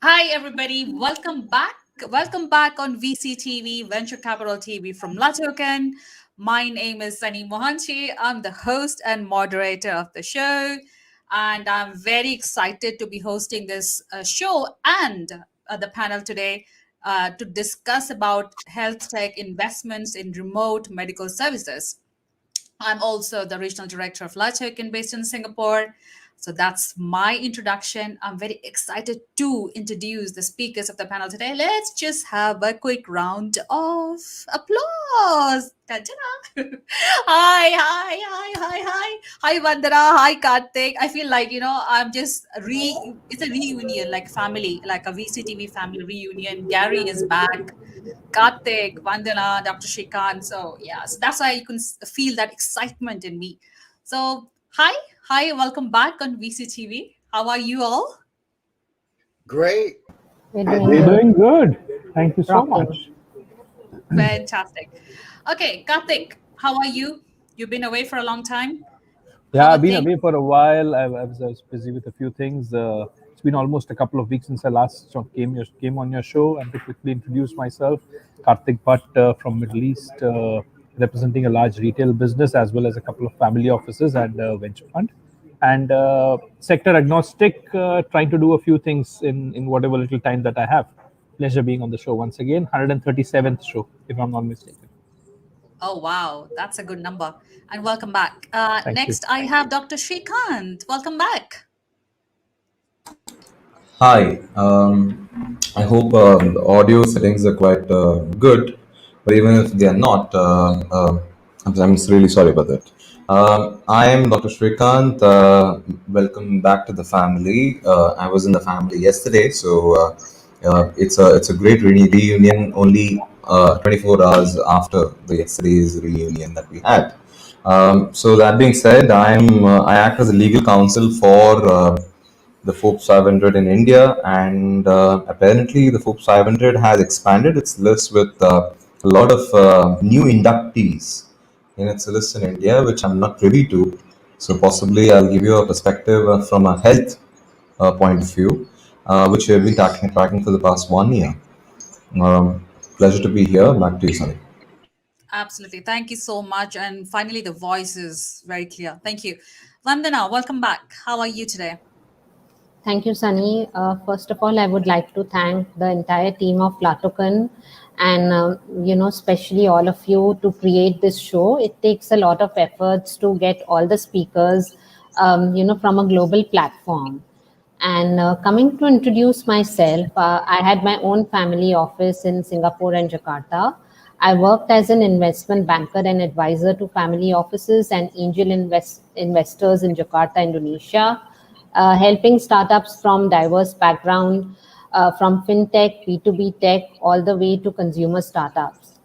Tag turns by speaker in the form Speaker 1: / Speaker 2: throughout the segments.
Speaker 1: Hi, everybody. Welcome back. Welcome back on VCTV, Venture Capital TV from Latoken. My name is Sunny Mohanty. I'm the host and moderator of the show. And I'm very excited to be hosting this show and the panel today to discuss about health tech investments in remote medical services. I'm also the regional director of LightToken based in Singapore. So that's my introduction. I'm very excited to introduce the speakers of the panel today. Let's just have a quick round of applause. Ta-ta. Hi, Vandana. Hi, Karthik. I feel like, I'm just it's a reunion, like family, like a VCTV family reunion. Gary is back. Karthik, Vandana, Dr. Shrikant. So yeah, so that's why you can feel that excitement in me. So hi, welcome back on VCTV. How are you all?
Speaker 2: Great.
Speaker 3: We're
Speaker 4: We're
Speaker 3: doing
Speaker 4: doing good. Thank you so
Speaker 3: rocking.
Speaker 4: much.
Speaker 1: Fantastic. Okay, Karthik, how are you? You've been away for a long time. How
Speaker 4: Yeah,
Speaker 1: are
Speaker 4: I've been
Speaker 1: things?
Speaker 4: away for a while. I was busy with a few things. It's been almost a couple of weeks since I last came on your show. And to quickly introduce myself, Karthik Bhatt from Middle East, representing a large retail business as well as a couple of family offices and venture fund. And sector agnostic, trying to do a few things in whatever little time that I have. Pleasure being on the show once again. 137th show, if I'm not mistaken.
Speaker 1: Oh wow, that's a good number. And welcome back.
Speaker 4: Thank you.
Speaker 1: Next, I have Dr. Shrikant. Welcome back.
Speaker 2: Hi. I hope the audio settings are quite good, but even if they are not, I'm really sorry about that. I am Dr. Shrikant. Welcome back to the family. I was in the family yesterday, so it's a great reunion. Only 24 hours after the yesterday's reunion that we had. So that being said, I act as a legal counsel for the Forbes 500 in India, and apparently the Forbes 500 has expanded its list with a lot of new inductees in its list in India, which I'm not privy to. So possibly I'll give you a perspective from a health point of view, which we've been tracking for the past 1 year. Pleasure to be here. Back to you, Sunny.
Speaker 1: Absolutely. Thank you so much. And finally, the voice is very clear. Thank you. Vandana, welcome back. How are you today?
Speaker 3: Thank you, Sunny. First of all, I would like to thank the entire team of Latokan and, especially all of you to create this show. It takes a lot of efforts to get all the speakers, from a global platform. And coming to introduce myself, I had my own family office in Singapore and Jakarta. I worked as an investment banker and advisor to family offices and angel investors in Jakarta, Indonesia, helping startups from diverse background, from fintech, B2B tech, all the way to consumer startups.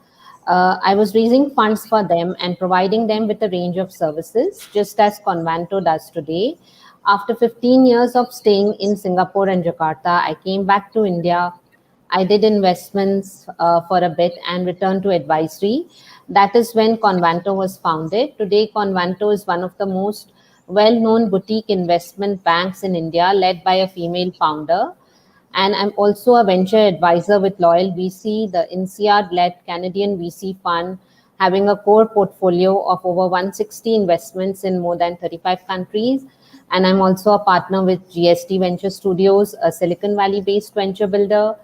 Speaker 3: I was raising funds for them and providing them with a range of services, just as Convanto does today. After 15 years of staying in Singapore and Jakarta, I came back to India. I did investments for a bit and returned to advisory. That is when Convanto was founded. Today, Convanto is one of the most well known boutique investment banks in India, led by a female founder. And I'm also a venture advisor with Loyal VC, the INSEAD-led Canadian VC Fund, having a core portfolio of over 160 investments in more than 35 countries. And I'm also a partner with GST Venture Studios, a Silicon Valley-based venture builder.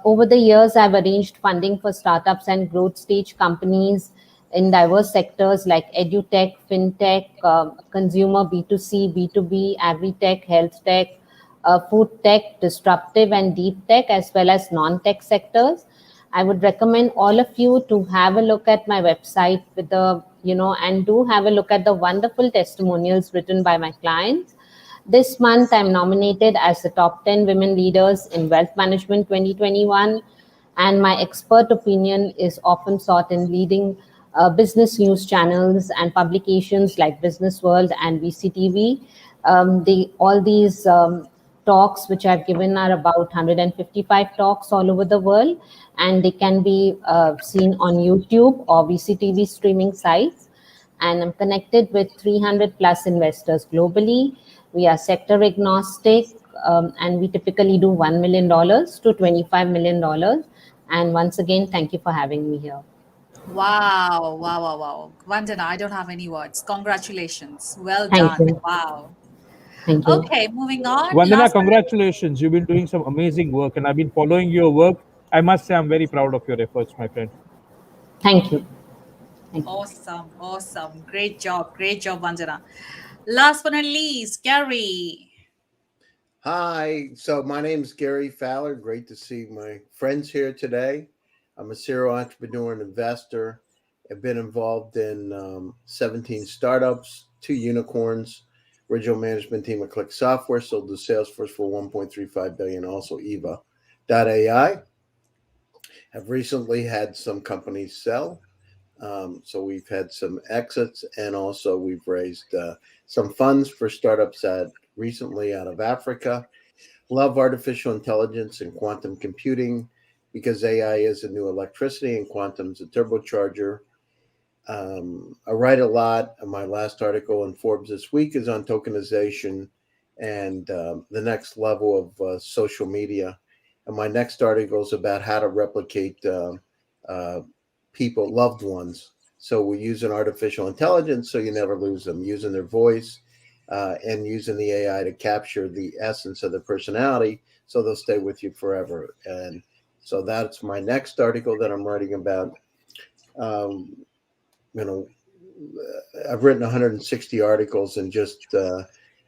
Speaker 3: Over the years, I've arranged funding for startups and growth stage companies in diverse sectors like edutech, fintech, consumer B2C, B2B, agri-tech, health tech, food tech, disruptive and deep tech, as well as non-tech sectors. I would recommend all of you to have a look at my website and do have a look at the wonderful testimonials written by my clients. This month, I'm nominated as the top 10 women leaders in wealth management 2021, and my expert opinion is often sought in leading business news channels and publications like Business World and VCTV. All these talks which I've given are about 155 talks all over the world, and they can be seen on YouTube or VCTV streaming sites. And I'm connected with 300 plus investors globally. We are sector agnostic. and we typically do $1 million to $25 million. And once again, thank you for having me here.
Speaker 1: Wow, wow, wow, wow. Vandana, I don't have any words. Congratulations. Well
Speaker 3: Thank
Speaker 1: done.
Speaker 3: you.
Speaker 1: Wow.
Speaker 3: Thank you.
Speaker 1: Okay, moving on.
Speaker 4: Vandana,
Speaker 1: Last but
Speaker 4: congratulations. You've been doing some amazing work, and I've been following your work. I must say, I'm very proud of your efforts, my friend.
Speaker 3: Thank you. Thank you.
Speaker 1: awesome, awesome. Great job, Vandana. Last but not least, Gary.
Speaker 5: Hi, so my name is Gary Fowler. Great to see my friends here today. I'm a serial entrepreneur and investor. I've been involved in 17 startups, 2 unicorns, original management team at Click Software, sold to Salesforce for 1.35 billion, also Eva.ai. Have recently had some companies sell. So we've had some exits, and also we've raised some funds for startups recently out of Africa. Love artificial intelligence and quantum computing because AI is a new electricity and quantum's a turbocharger. I write a lot. My last article in Forbes this week is on tokenization and the next level of social media. And my next article is about how to replicate people, loved ones. So we're using artificial intelligence so you never lose them, using their voice and using the AI to capture the essence of the personality so they'll stay with you forever. And so that's my next article that I'm writing about. I've written 160 articles and just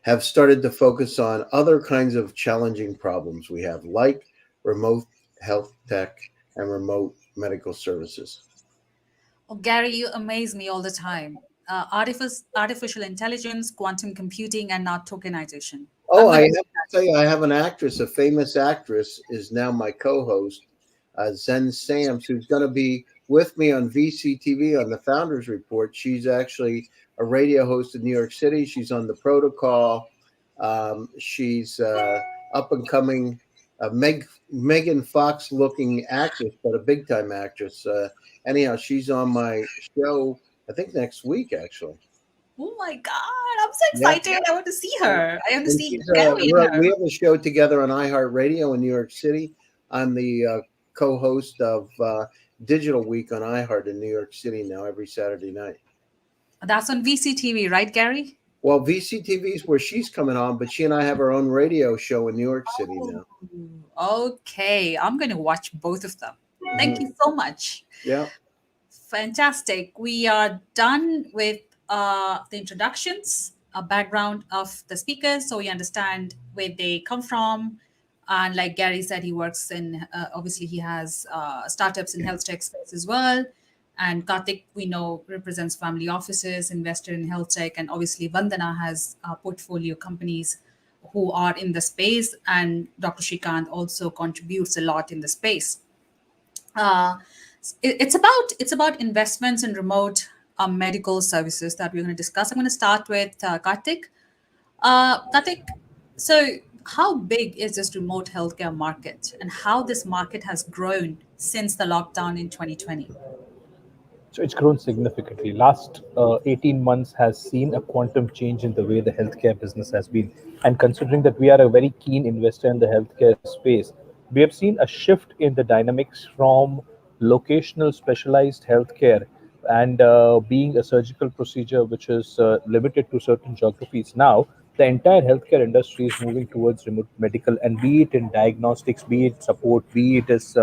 Speaker 5: have started to focus on other kinds of challenging problems we have, like remote health tech and remote medical services.
Speaker 1: Oh, Gary, you amaze me all the time. Artificial intelligence, quantum computing, and now tokenization.
Speaker 5: Oh,
Speaker 1: I'm
Speaker 5: I
Speaker 1: going
Speaker 5: have
Speaker 1: to.
Speaker 5: to tell you, I have an actress, a famous actress, is now my co-host, Zen Sams, who's going to be with me on VCTV on the Founders Report. She's actually a radio host in New York City. She's on the Protocol. She's up and coming, Megan Fox looking actress, but a big time actress. Anyhow, she's on my show, I think next week, actually.
Speaker 1: Oh my God, I'm so
Speaker 5: Yeah.
Speaker 1: excited. I want to see her. I want to
Speaker 5: And
Speaker 1: see Gary and her.
Speaker 5: we have a show together on iHeartRadio in New York City. I'm the co-host of Digital Week on iHeart in New York City now every Saturday night.
Speaker 1: That's on VCTV, right, Gary?
Speaker 5: Well, VCTV is where she's coming on, but she and I have our own radio show in New York City now.
Speaker 1: Okay, I'm going to watch both of them. Thank you so much.
Speaker 5: Yeah.
Speaker 1: Fantastic. We are done with the introductions, a background of the speakers, so we understand where they come from. And like Gary said, he works in, obviously, he has startups in health tech space as well. And Karthik, we know, represents family offices, investor in health tech. And obviously, Vandana has portfolio companies who are in the space. And Dr. Shrikant also contributes a lot in the space. Uh, it's about investments in remote medical services that we're going to discuss. I'm going to start with Karthik. Karthik, so how big is this remote healthcare market, and how this market has grown since the lockdown in 2020?
Speaker 4: So it's grown significantly. Last 18 months has seen a quantum change in the way the healthcare business has been. And considering that we are a very keen investor in the healthcare space, we have seen a shift in the dynamics from locational specialized healthcare and being a surgical procedure which is limited to certain geographies. Now, the entire healthcare industry is moving towards remote medical, and be it in diagnostics, be it support, be it as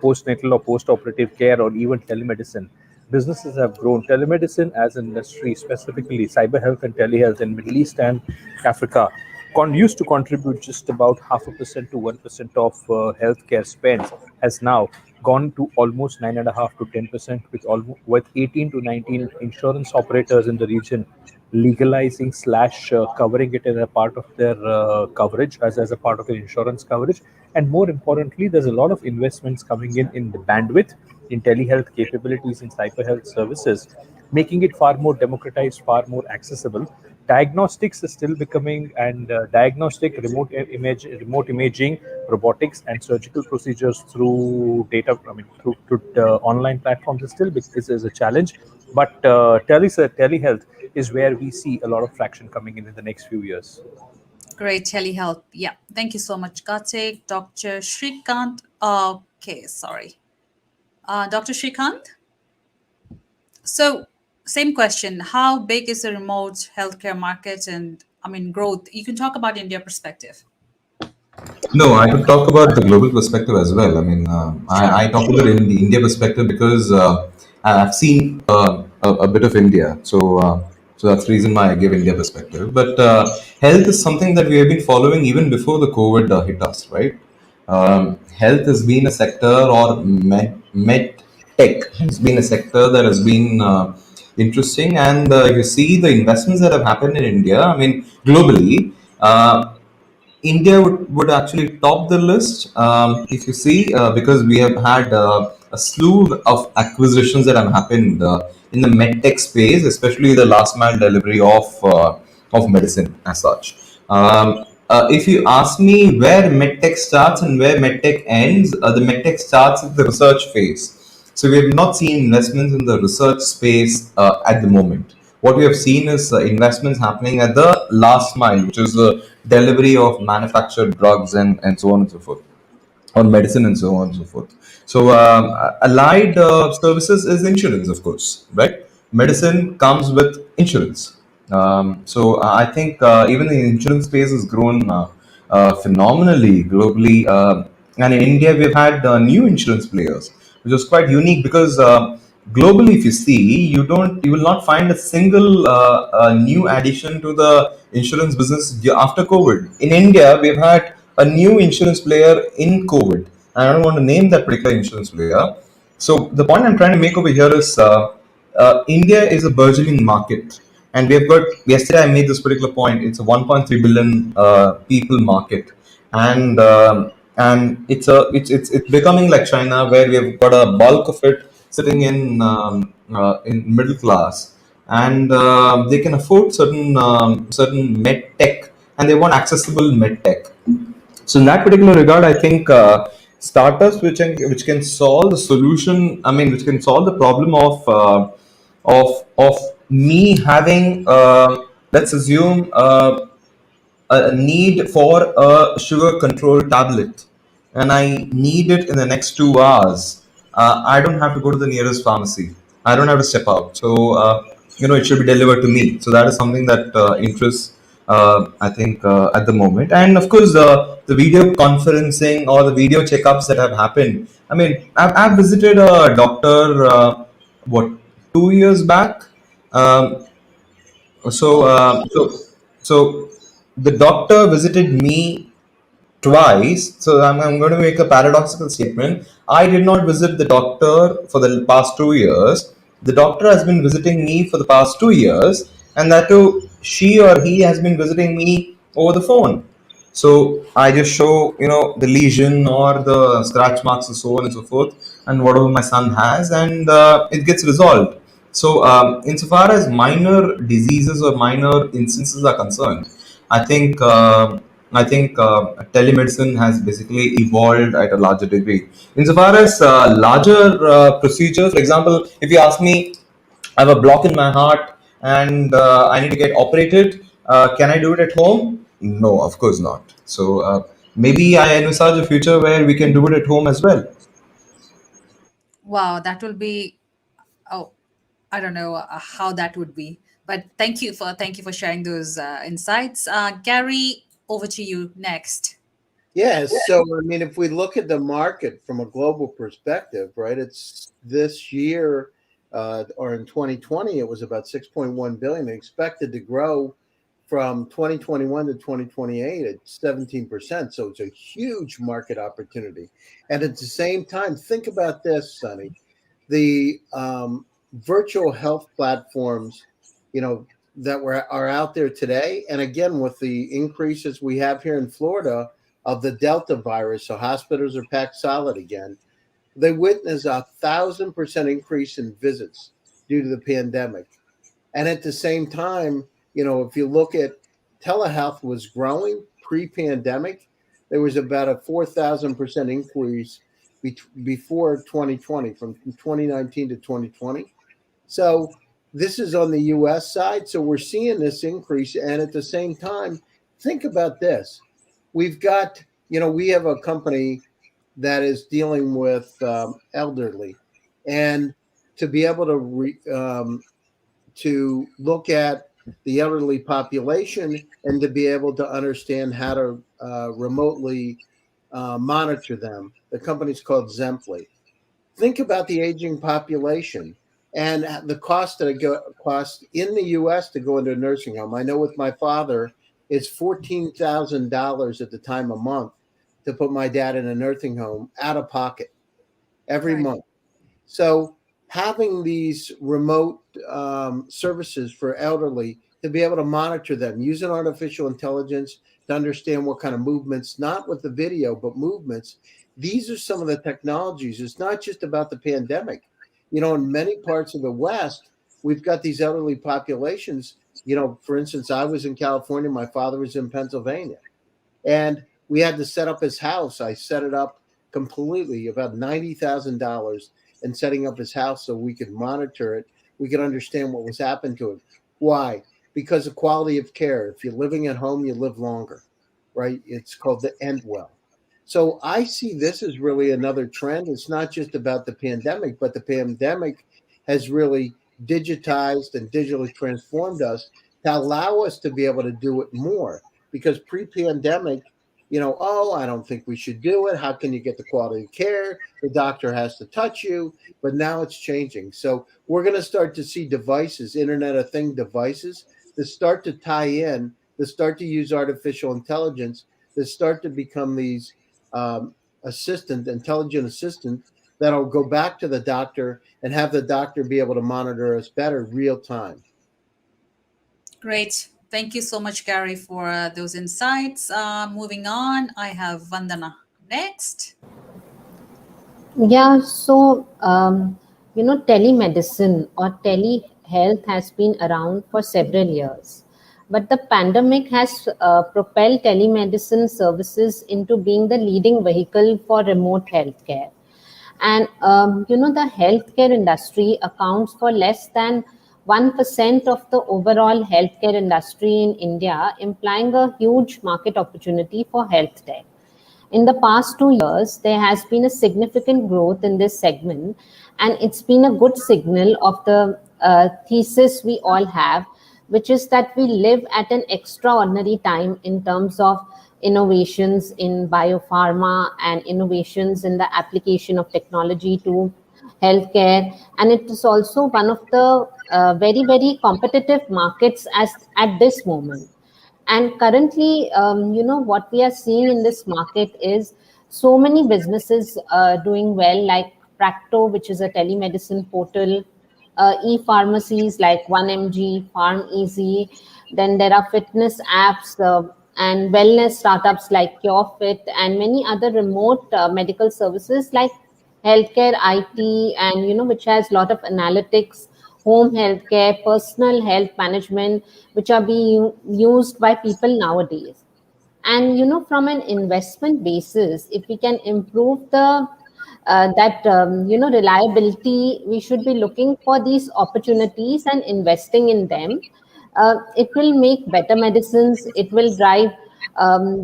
Speaker 4: postnatal or post-operative care, or even telemedicine. Businesses have grown. Telemedicine as an industry, specifically cyber health and telehealth in Middle East and Africa, used to contribute just about 0.5% to 1% of healthcare spends, has now gone to almost 9.5 to 10%, with 18 to 19 insurance operators in the region legalizing slash covering it as a part of their coverage, as a part of their insurance coverage. And more importantly, there's a lot of investments coming in the bandwidth, in telehealth capabilities, in cyber health services, making it far more democratized, far more accessible. Diagnostics is still becoming, and diagnostic remote imaging, robotics, and surgical procedures through data, through online platforms is a challenge. But telehealth is where we see a lot of traction coming in the next few years.
Speaker 1: Great telehealth. Yeah. Thank you so much, Kartik. Dr. Shrikant. Okay, sorry. Dr. Shrikant. So, same question. How big is the remote healthcare market and I mean growth? You can talk about India perspective.
Speaker 2: No, I could talk about the global perspective as well. I mean,
Speaker 1: Sure.
Speaker 2: I talk about it in the India perspective because I've seen a bit of India, so that's the reason why I give India perspective. But health is something that we have been following even before the COVID hit us, right? Health has been a sector, or med tech has been a sector that has been interesting. And if you see the investments that have happened in India, I mean, globally. India would actually top the list if you see, because we have had a slew of acquisitions that have happened in the medtech space, especially the last mile delivery of medicine as such. If you ask me where medtech starts and where medtech ends, the medtech starts at the research phase. So we have not seen investments in the research space at the moment. What we have seen is investments happening at the last mile, which is the delivery of manufactured drugs and so on and so forth, or medicine and so on and so forth. So, allied services is insurance, of course, right? Medicine comes with insurance. I think even the insurance space has grown phenomenally globally. And in India, we've had new insurance players, which was quite unique because globally, if you see, you will not find a single new addition to the insurance business after COVID. In India, we've had a new insurance player in COVID. I don't want to name that particular insurance player. So the point I'm trying to make over here is India is a burgeoning market, and we have got. Yesterday, I made this particular point. It's a 1.3 billion people market, and it's becoming like China, where we have got a bulk of it sitting in middle class, and they can afford certain med tech, and they want accessible med tech. So in that particular regard, I think startups which can solve the solution. I mean, which can solve the problem of me having, let's assume, a need for a sugar control tablet, and I need it in the next 2 hours, I don't have to go to the nearest pharmacy. I don't have to step out. So, it should be delivered to me. So that is something that interests, I think, at the moment. And of course, the video conferencing or the video checkups that have happened. I mean, I've visited a doctor, what, 2 years back. Um, so, so the doctor visited me twice. So I'm going to make a paradoxical statement. I did not visit the doctor for the past 2 years. The doctor has been visiting me for the past 2 years, and that too, she or he has been visiting me over the phone. So I just show, the lesion or the scratch marks and so on and so forth, and whatever my son has, and it gets resolved. So, insofar as minor diseases or minor instances are concerned, I think telemedicine has basically evolved at a larger degree. Insofar as larger procedures, for example, if you ask me, I have a block in my heart and I need to get operated. Can I do it at home? No, of course not. So maybe I envisage a future where we can do it at home as well.
Speaker 1: Wow, that will be. Oh, I don't know how that would be, but thank you for sharing those insights. Gary, over to you next.
Speaker 5: Yes. So, I mean, if we look at the market from a global perspective, right, it's this year or in 2020, it was about 6.1 billion, expected to grow from 2021 to 2028 at 17%. So it's a huge market opportunity. And at the same time, think about this, Sonny, the virtual health platforms, that are out there today. And again, with the increases we have here in Florida of the Delta virus, so hospitals are packed solid again. They witnessed 1,000% increase in visits due to the pandemic. And at the same time, if you look at telehealth was growing pre-pandemic, there was about a 4,000% increase before 2020, from 2019 to 2020. So this is on the U.S. side. So we're seeing this increase, and at the same time, think about this. We've got, we have a company that is dealing with elderly, and to be able to look at the elderly population and to be able to understand how to remotely monitor them. The company's called Zemply. Think about the aging population and the cost cost in the U.S. to go into a nursing home. I know with my father, it's $14,000 at the time a month to put my dad in a nursing home out of pocket every month. So having these remote services for elderly to be able to monitor them using artificial intelligence to understand what kind of movements, not with the video, but movements. These are some of the technologies. It's not just about the pandemic. In many parts of the West, we've got these elderly populations. For instance, I was in California, my father was in Pennsylvania, and we had to set up his house. I set it up completely, about $90,000, and setting up his house so we could monitor it. We could understand what was happening to it. Why? Because of quality of care. If you're living at home, you live longer, right? It's called the end well. So I see this as really another trend. It's not just about the pandemic, but the pandemic has really digitized and digitally transformed us to allow us to be able to do it more. Because pre-pandemic, oh, I don't think we should do it. How can you get the quality of care? The doctor has to touch you. But now it's changing. So we're going to start to see devices, Internet of Things devices, that start to tie in, that start to use artificial intelligence, that start to become these intelligent assistant that'll go back to the doctor and have the doctor be able to monitor us better real time.
Speaker 1: Great. Thank you so much, Gary, for those insights. Moving on, I have Vandana next.
Speaker 3: Yeah, so telemedicine or telehealth has been around for several years, but the pandemic has propelled telemedicine services into being the leading vehicle for remote healthcare. And the healthcare industry accounts for less than 1% of the overall healthcare industry in India, implying a huge market opportunity for health tech. In the past 2 years, there has been a significant growth in this segment, and it's been a good signal of the thesis we all have, which is that we live at an extraordinary time in terms of innovations in biopharma and innovations in the application of technology to healthcare. And it is also one of the very, very competitive markets at this moment. And currently, what we are seeing in this market is so many businesses doing well, like Practo, which is a telemedicine portal, e-pharmacies like 1mg, Farm Easy. Then there are fitness apps and wellness startups like CureFit, and many other remote medical services like healthcare IT, and which has a lot of analytics, home healthcare, personal health management, which are being used by people nowadays. And from an investment basis, if we can improve the that reliability, we should be looking for these opportunities and investing in them. It will make better medicines, it will drive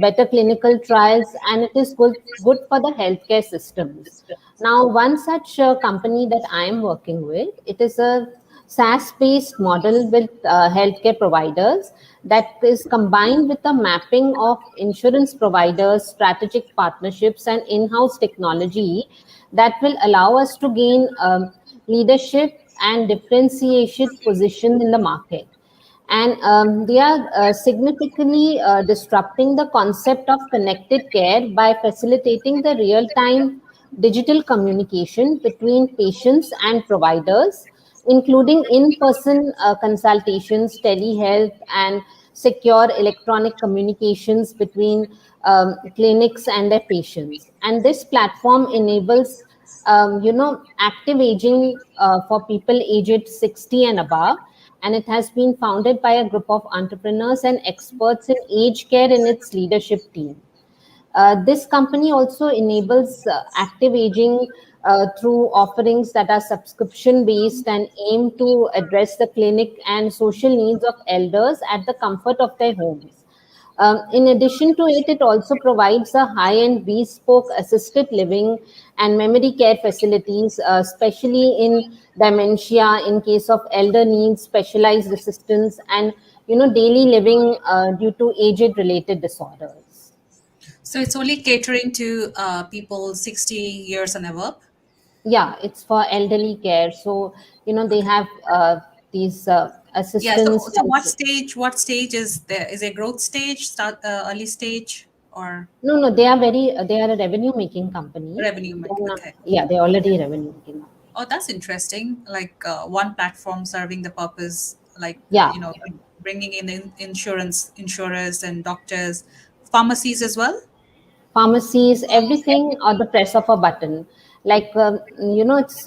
Speaker 3: better clinical trials, and it is good for the healthcare systems. Now, one such company that I am working with, it is a SaaS-based model with healthcare providers that is combined with the mapping of insurance providers, strategic partnerships, and in-house technology that will allow us to gain leadership and differentiation position in the market. And they are significantly disrupting the concept of connected care by facilitating the real-time digital communication between patients and providers, including in-person consultations, telehealth, and secure electronic communications between clinics and their patients. And this platform enables active aging for people aged 60 and above, and it has been founded by a group of entrepreneurs and experts in aged care in its leadership team. This company also enables active aging through offerings that are subscription based and aim to address the clinic and social needs of elders at the comfort of their homes. In addition to it, it also provides a high-end bespoke assisted living and memory care facilities, especially in dementia, in case of elder needs, specialized assistance, and daily living due to age-related disorders.
Speaker 1: So it's only catering to people 60 years and above.
Speaker 3: Yeah, it's for elderly care. So they have these
Speaker 1: Yeah. So,
Speaker 3: assistance.
Speaker 1: so what stage is there? Is a growth stage, start early stage, or
Speaker 3: No, no, they are a revenue making company.
Speaker 1: revenue?
Speaker 3: Then,
Speaker 1: Okay.
Speaker 3: yeah, they're already revenue making company.
Speaker 1: Oh, that's interesting. Like one platform serving the purpose, like
Speaker 3: Yeah,
Speaker 1: bringing in insurers and doctors, pharmacies as well.
Speaker 3: pharmacies, everything or the press of a button. Like it's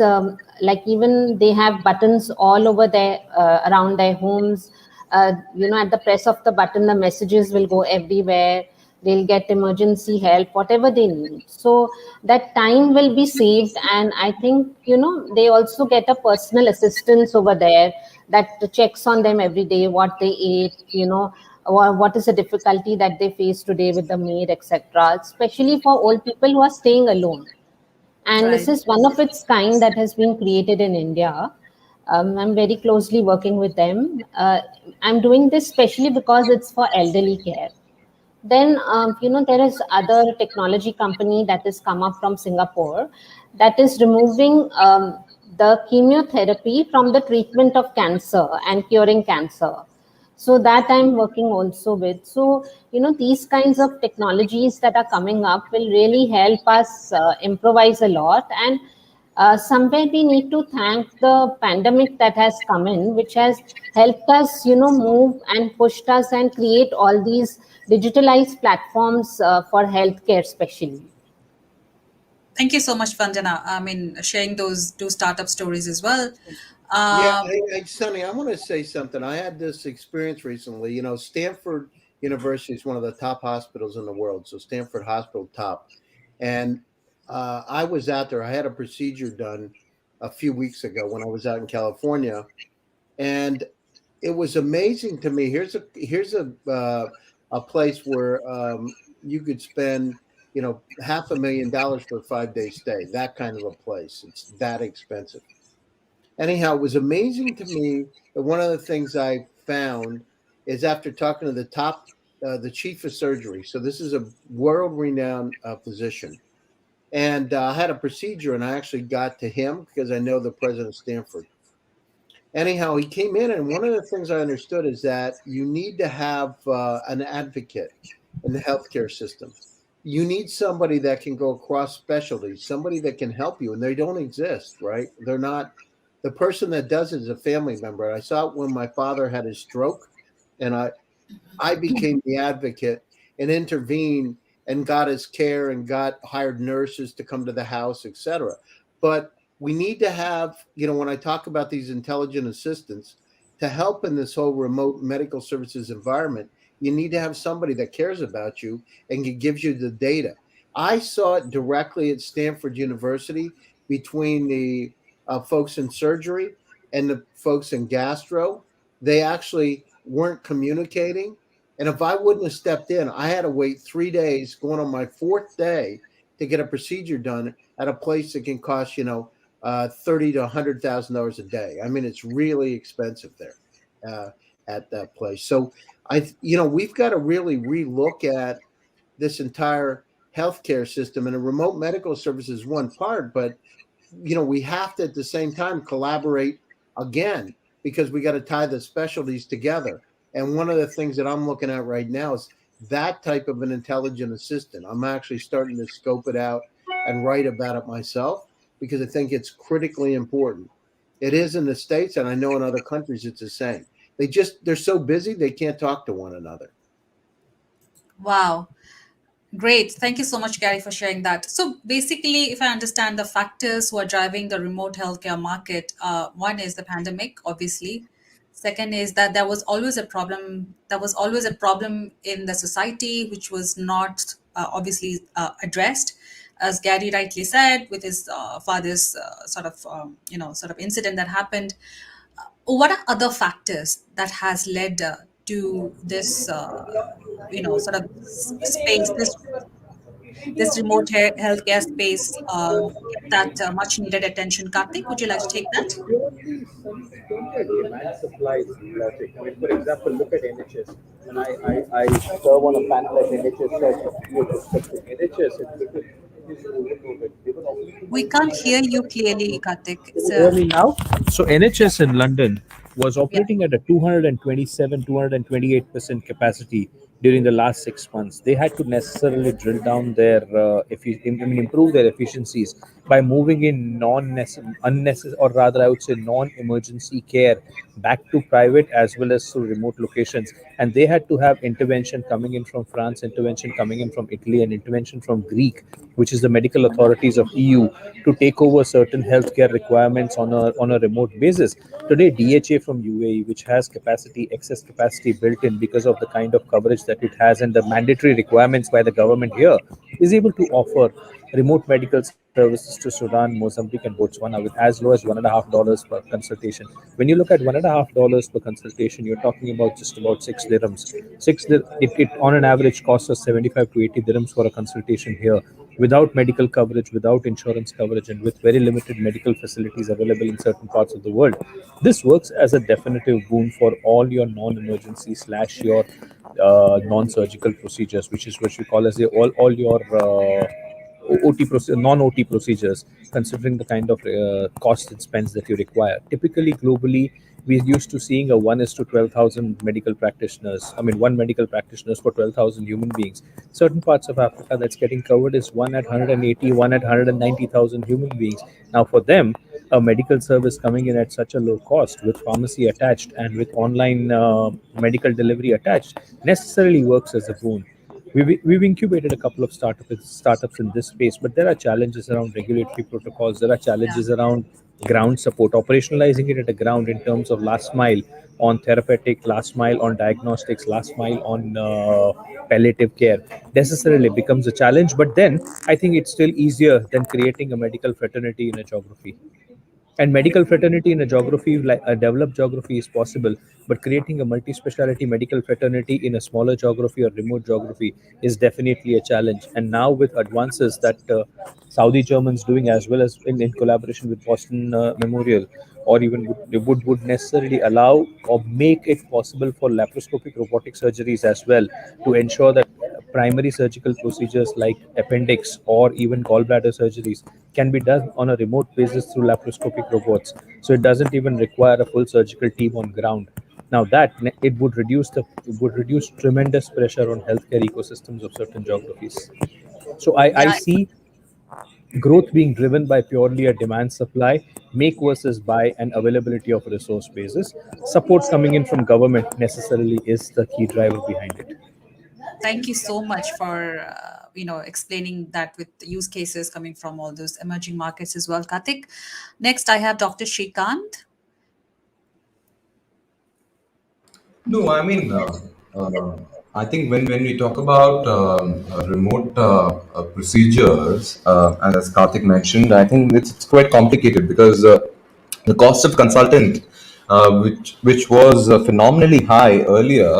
Speaker 3: like even they have buttons all over their around their homes. At the press of the button, the messages will go everywhere. They'll get emergency help, whatever they need. So that time will be saved, and I think they also get a personal assistance over there that checks on them every day, what they ate, or what is the difficulty that they face today with the maid, etc. Especially for old people who are staying alone. And this
Speaker 1: Right.
Speaker 3: is one of its kind that has been created in India. I'm very closely working with them. I'm doing this especially because it's for elderly care. Then there is other technology company that has come up from Singapore that is removing the chemotherapy from the treatment of cancer and curing cancer. So that I'm working also with. So these kinds of technologies that are coming up will really help us improvise a lot. And somewhere we need to thank the pandemic that has come in, which has helped us move and pushed us and create all these digitalized platforms for healthcare especially.
Speaker 1: Thank you so much, Vandana. I mean, sharing those two startup stories as well.
Speaker 5: Yeah,
Speaker 1: Um,
Speaker 5: Sonny, I want to say something. I had this experience recently. Stanford University is one of the top hospitals in the world. So Stanford Hospital top. And I was out there. I had a procedure done a few weeks ago when I was out in California, and it was amazing to me. Here's a place where you could spend $500,000 for a 5-day stay. That kind of a place. It's that expensive. Anyhow, it was amazing to me that one of the things I found is after talking to the chief of surgery. So this is a world-renowned physician, and I had a procedure, and I actually got to him because I know the president of Stanford. Anyhow, he came in, and one of the things I understood is that you need to have an advocate in the healthcare system. You need somebody that can go across specialties, somebody that can help you, and they don't exist, right? They're not. The person that does it is a family member. I saw it when my father had his stroke, and I became the advocate and intervened and got his care and got hired nurses to come to the house, etc. But we need to have, when I talk about these intelligent assistants to help in this whole remote medical services environment, you need to have somebody that cares about you and gives you the data. I saw it directly at Stanford University between the folks in surgery and the folks in gastro. They actually weren't communicating. And if I wouldn't have stepped in, I had to wait 3 days, going on my fourth day, to get a procedure done at a place that can cost, $30,000 to $100,000 a day. I mean, it's really expensive there at that place. So we've got to really relook at this entire healthcare system, and a remote medical service is one part, but we have to at the same time collaborate again, because we got to tie the specialties together. And one of the things that I'm looking at right now is that type of an intelligent assistant. I'm actually starting to scope it out and write about it myself because I think it's critically important. It is in the States, and I know in other countries it's the same. They're so busy they can't talk to one another.
Speaker 1: wow. Great. Thank you so much, Gary, for sharing that. So basically, if I understand the factors who are driving the remote healthcare market, one is the pandemic, obviously. Second is that there was always a problem. There was always a problem in the society, which was not obviously addressed, as Gary rightly said, with his father's sort of incident that happened. What are other factors that has led to this? sort of space, this remote healthcare space get that much needed attention. Karthik, would you like to take that?
Speaker 4: Purely demand supply logic. I mean, for example, look at NHS. And I serve on a panel at NHS from your perspective. NHS, it's overloaded. Given
Speaker 1: We can't hear you clearly, Karthik.
Speaker 4: Can you hear me now? So NHS in London was
Speaker 1: Yeah.
Speaker 4: operating at a 227, 228% capacity during the last 6 months. They had to necessarily drill down their, improve their efficiencies by moving in unnecessary, or rather, I would say, non-emergency care back to private as well as to remote locations. And they had to have intervention coming in from France, intervention coming in from Italy, and intervention from Greek, which is the medical authorities of EU, to take over certain healthcare requirements on a remote basis. Today, DHA from UAE, which has excess capacity built in because of the kind of coverage that it has and the mandatory requirements by the government here, is able to offer remote medical services to Sudan, Mozambique, and Botswana with as low as $1.50 per consultation. When you look at $1.50 per consultation, you're talking about just about 6 dirhams. It on an average costs us 75 to 80 dirhams for a consultation here, without medical coverage, without insurance coverage, and with very limited medical facilities available in certain parts of the world. This works as a definitive boon for all your non-emergency slash your non-surgical procedures, which is what we call as all your non-OT procedures, considering the kind of cost and spends that you require. Typically, globally, we're used to seeing a 1 is to 12,000 medical practitioners. I mean, one medical practitioners for 12,000 human beings. Certain parts of Africa that's getting covered is one at 180, one at 190,000 human beings. Now, for them, a medical service coming in at such a low cost with pharmacy attached and with online medical delivery attached necessarily works as a boon. We've incubated a couple of startups in this space, but there are challenges around regulatory protocols. There are
Speaker 1: Yeah.
Speaker 4: challenges around ground support, operationalizing it at the ground in terms of last mile on therapeutic, last mile on diagnostics, last mile on palliative care necessarily becomes a challenge. But then I think it's still easier than creating a medical fraternity in a geography. And medical fraternity in a geography, like a developed geography, is possible, but creating a multi-speciality medical fraternity in a smaller geography or remote geography is definitely a challenge. And now with advances that Saudi Germans doing, as well as in collaboration with Boston Memorial, or even would necessarily allow or make it possible for laparoscopic robotic surgeries as well, to ensure that primary surgical procedures like appendix or even gallbladder surgeries can be done on a remote basis through laparoscopic robots. So it doesn't even require a full surgical team on ground. Now it would reduce tremendous pressure on healthcare ecosystems of certain geographies. So I
Speaker 1: Yeah.
Speaker 4: see growth being driven by purely a demand supply, make versus buy, and availability of resource basis. Support coming in from government necessarily is the key driver behind it.
Speaker 1: Thank you so much for explaining that with use cases coming from all those emerging markets as well, Karthik. Next, I have Dr. Shrikant.
Speaker 2: No, I mean, I think when we talk about remote procedures, and as Karthik mentioned, I think it's quite complicated because the cost of consultant, which was phenomenally high earlier,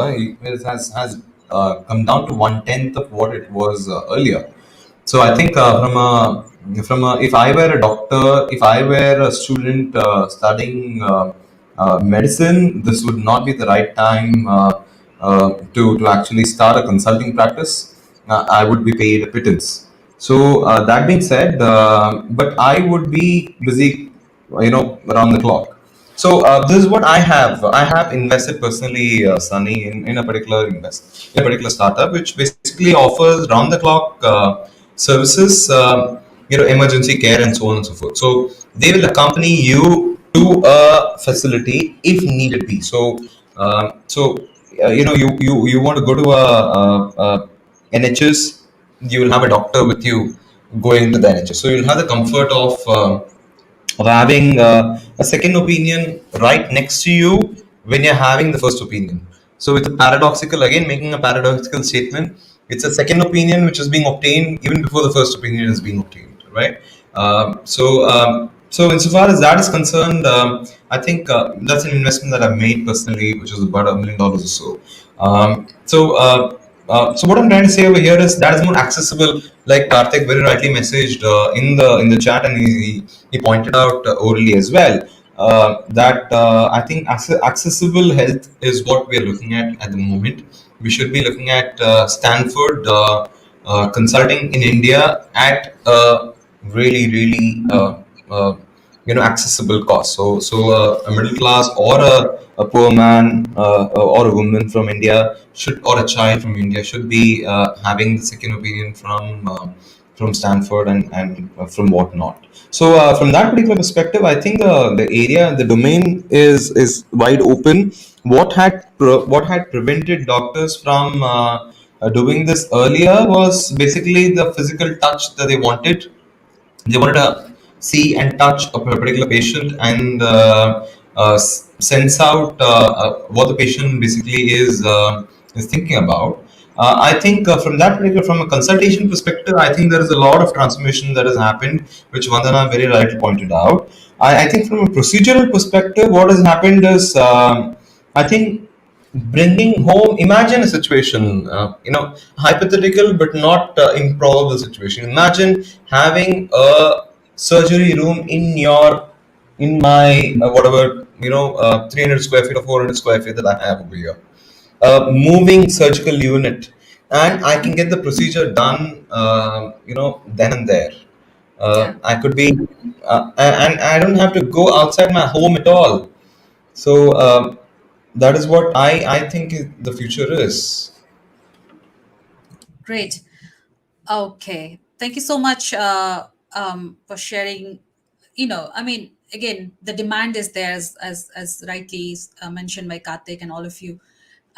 Speaker 2: has come down to 1/10 of what it was earlier. So I think if I were a doctor, if I were a student studying medicine, this would not be the right time to actually start a consulting practice. I would be paid a pittance. So that being said, but I would be busy, around the clock. So this is what I have. I have invested personally, Sunny, in a particular startup, which basically offers round the clock services, emergency care and so on and so forth. So they will accompany you to a facility if needed be. You want to go to a NHS, you will have a doctor with you going to the NHS. So you'll have the comfort of having a second opinion right next to you when you're having the first opinion. So it's a paradoxical, again, making a paradoxical statement. It's a second opinion which is being obtained even before the first opinion is being obtained, right? So insofar as that is concerned, I think that's an investment that I've made personally, which is about $1 million or so. So so what I'm trying to say over here is that is more accessible, like Karthik very rightly messaged in the chat, and he pointed out orally as well, that I think accessible health is what we are looking at the moment. We should be looking at Stanford consulting in India at really accessible cost. So a middle class or a poor man or a woman from India should, or a child from India should be having the second opinion from Stanford and from whatnot. So from that particular perspective, I think the area, the domain is wide open. What had prevented doctors from doing this earlier was basically the physical touch that they wanted to see and touch a particular patient and sense out what the patient basically is thinking about. I think from a consultation perspective, I think there is a lot of transformation that has happened, which Vandana very rightly pointed out. I think from a procedural perspective, what has happened is, I think bringing home, imagine a situation, hypothetical but not improbable situation. Imagine having a surgery room in my whatever 300 square feet or 400 square feet that I have over here, a moving surgical unit, and I can get the procedure done then and there.
Speaker 1: Yeah.
Speaker 2: I could be and I don't have to go outside my home at all. So that is what I think the future is.
Speaker 1: Great. Okay. Thank you so much for sharing. I mean, again, the demand is there, as rightly mentioned by Karthik and all of you.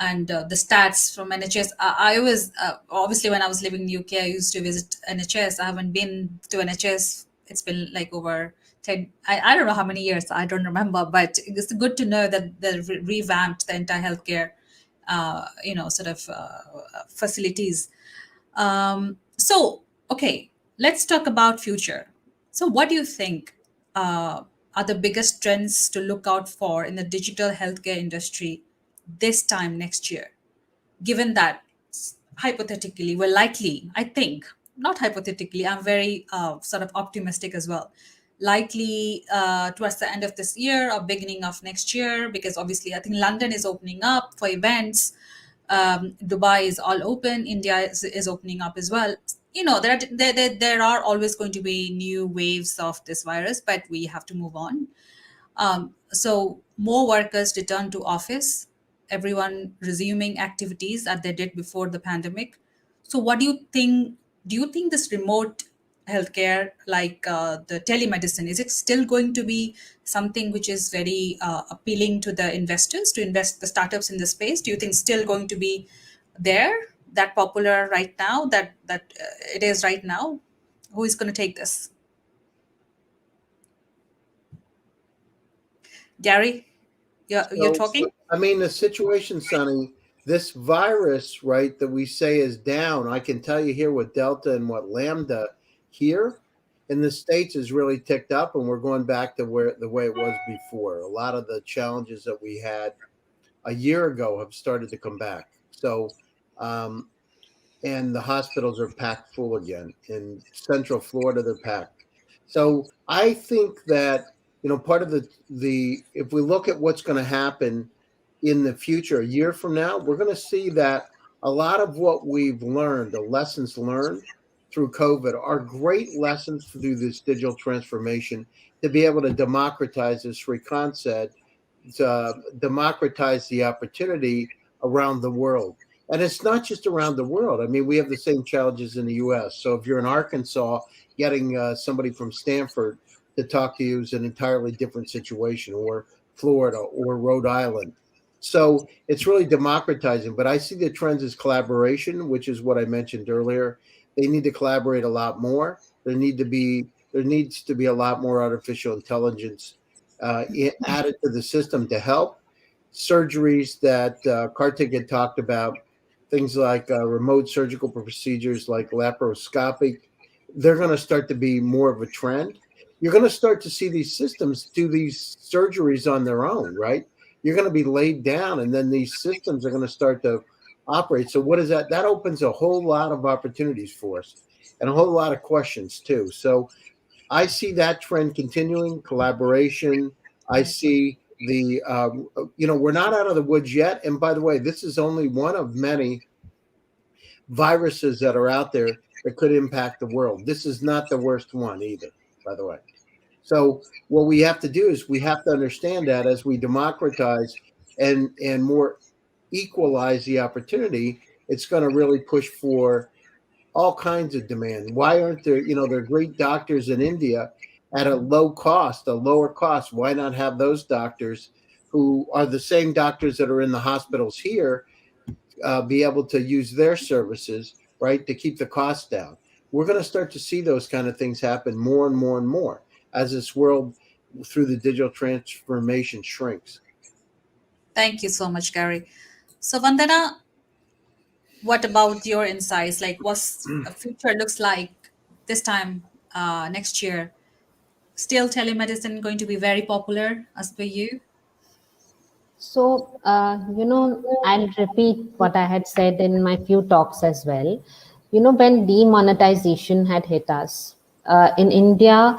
Speaker 1: And the stats from NHS. I was obviously, when I was living in UK, I used to visit NHS. I haven't been to NHS. It's been like over 10. I don't know how many years. I don't remember. But it's good to know that they revamped the entire healthcare, sort of facilities. So, okay, let's talk about future. So, what do you think are the biggest trends to look out for in the digital healthcare industry this time next year? Given that hypothetically, we're likely, I think, not hypothetically, I'm very sort of optimistic as well. Likely towards the end of this year or beginning of next year, because obviously I think London is opening up for events. Dubai is all open. India is opening up as well. There are always going to be new waves of this virus, but we have to move on. So more workers return to office, everyone resuming activities that they did before the pandemic. So what do you think? Do you think this remote healthcare, like the telemedicine, is it still going to be something which is very appealing to the investors, to invest the startups in the space? Do you think still going to be there, that popular right now, that it is right now? Who is going to take this? Gary, you're talking?
Speaker 5: I mean, the situation, Sonny, this virus, right, that we say is down, I can tell you here with Delta and what Lambda here in the States is really ticked up, and we're going back to the way it was before. A lot of the challenges that we had a year ago have started to come back. So, and the hospitals are packed full again. In Central Florida, they're packed. So I think that, part of the if we look at what's going to happen in the future, a year from now, we're going to see that a lot of what we've learned, the lessons learned through COVID, are great lessons through this digital transformation to be able to democratize, as Srikant said, to democratize the opportunity around the world. And it's not just around the world. I mean, we have the same challenges in the U.S. So if you're in Arkansas, getting somebody from Stanford to talk to you is an entirely different situation, or Florida or Rhode Island. So it's really democratizing. But I see the trends as collaboration, which is what I mentioned earlier. They need to collaborate a lot more. There needs to be a lot more artificial intelligence added to the system to help. Surgeries that Karthik had talked about, things like remote surgical procedures like laparoscopic, they're going to start to be more of a trend. You're going to start to see these systems do these surgeries on their own, right? You're going to be laid down, and then these systems are going to start to operate. So what is that? That opens a whole lot of opportunities for us and a whole lot of questions too. So I see that trend continuing, collaboration. I see the, we're not out of the woods yet. And by the way, this is only one of many viruses that are out there that could impact the world. This is not the worst one either, by the way. So what we have to do is we have to understand that as we democratize and more equalize the opportunity, it's going to really push for all kinds of demand. Why aren't there, there are great doctors in India at a lower cost? Why not have those doctors who are the same doctors that are in the hospitals here be able to use their services, right, to keep the costs down? We're going to start to see those kind of things happen more and more and more as this world through the digital transformation shrinks.
Speaker 1: Thank you so much, Gary. So, Vandana, what about your insights? Like, what's a future looks like this time next year? Still telemedicine going to be very popular as per you?
Speaker 3: So, I'll repeat what I had said in my few talks as well. When demonetization had hit us in India,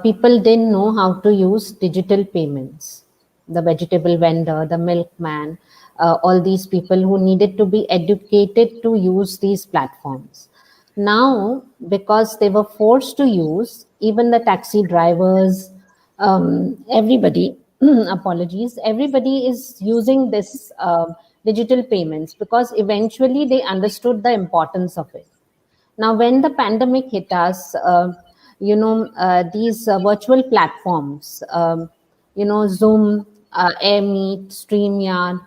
Speaker 3: people didn't know how to use digital payments. The vegetable vendor, the milkman, all these people who needed to be educated to use these platforms. Now, because they were forced to use, even the taxi drivers, everybody, apologies, everybody is using this digital payments because eventually they understood the importance of it. Now, when the pandemic hit us, these virtual platforms, Zoom, AirMeet, StreamYard,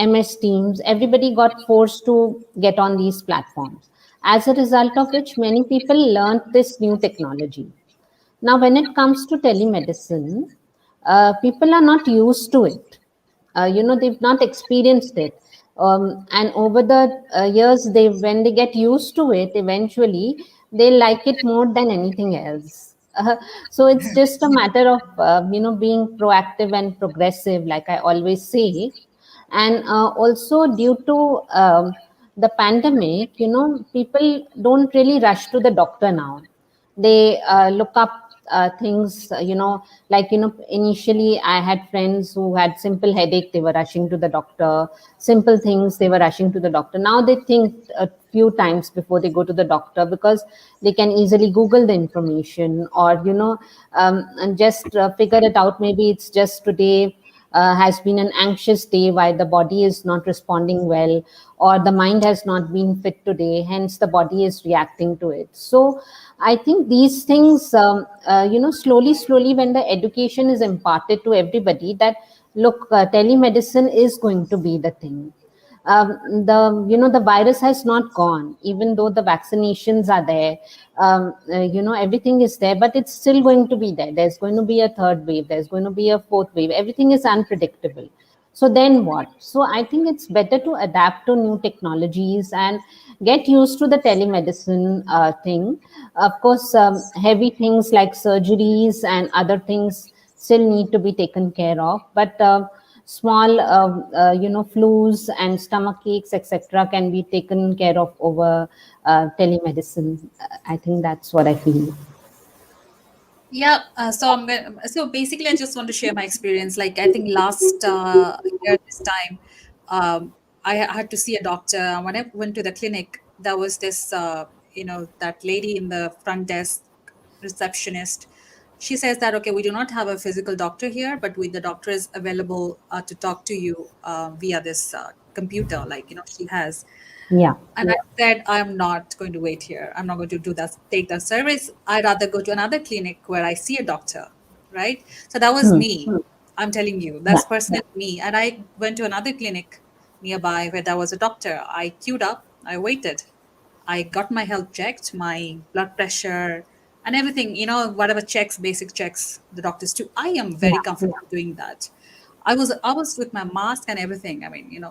Speaker 3: MS Teams, everybody got forced to get on these platforms. As a result of which, many people learned this new technology. Now, when it comes to telemedicine, people are not used to it. They've not experienced it. And over the years, when they get used to it, eventually they like it more than anything else. So it's just a matter of being proactive and progressive, like I always say. And also due to the pandemic, people don't really rush to the doctor now. They look up things, like, initially I had friends who had simple headache, they were rushing to the doctor. Simple things, they were rushing to the doctor. Now they think a few times before they go to the doctor because they can easily Google the information, or and just figure it out. Maybe it's just today has been an anxious day, why the body is not responding well, or the mind has not been fit today, hence the body is reacting to it. So I think these things, slowly, when the education is imparted to everybody that, look, telemedicine is going to be the thing. The virus has not gone, even though the vaccinations are there. Everything is there, but it's still going to be there. There's going to be a third wave, there's going to be a fourth wave. Everything is unpredictable. So then what? So I think it's better to adapt to new technologies and get used to the telemedicine thing. Of course, heavy things like surgeries and other things still need to be taken care of, but small flus and stomach aches, etc., can be taken care of over telemedicine. I think that's what I feel.
Speaker 1: Yeah, so basically, I just want to share my experience. Like, I think last year this time, I had to see a doctor. When I went to the clinic, there was this, that lady in the front desk, receptionist. She says that, okay, we do not have a physical doctor here, but the doctor is available to talk to you via this computer, like, she has.
Speaker 3: Yeah.
Speaker 1: And I said, I'm not going to wait here. I'm not going to do that, take that service. I'd rather go to another clinic where I see a doctor, right? So that was me. I'm telling you, that's personally me. And I went to another clinic nearby where there was a doctor. I queued up, I waited. I got my health checked, my blood pressure and everything, whatever checks, basic checks the doctors do. I am very comfortable doing that. I was with my mask and everything. I mean,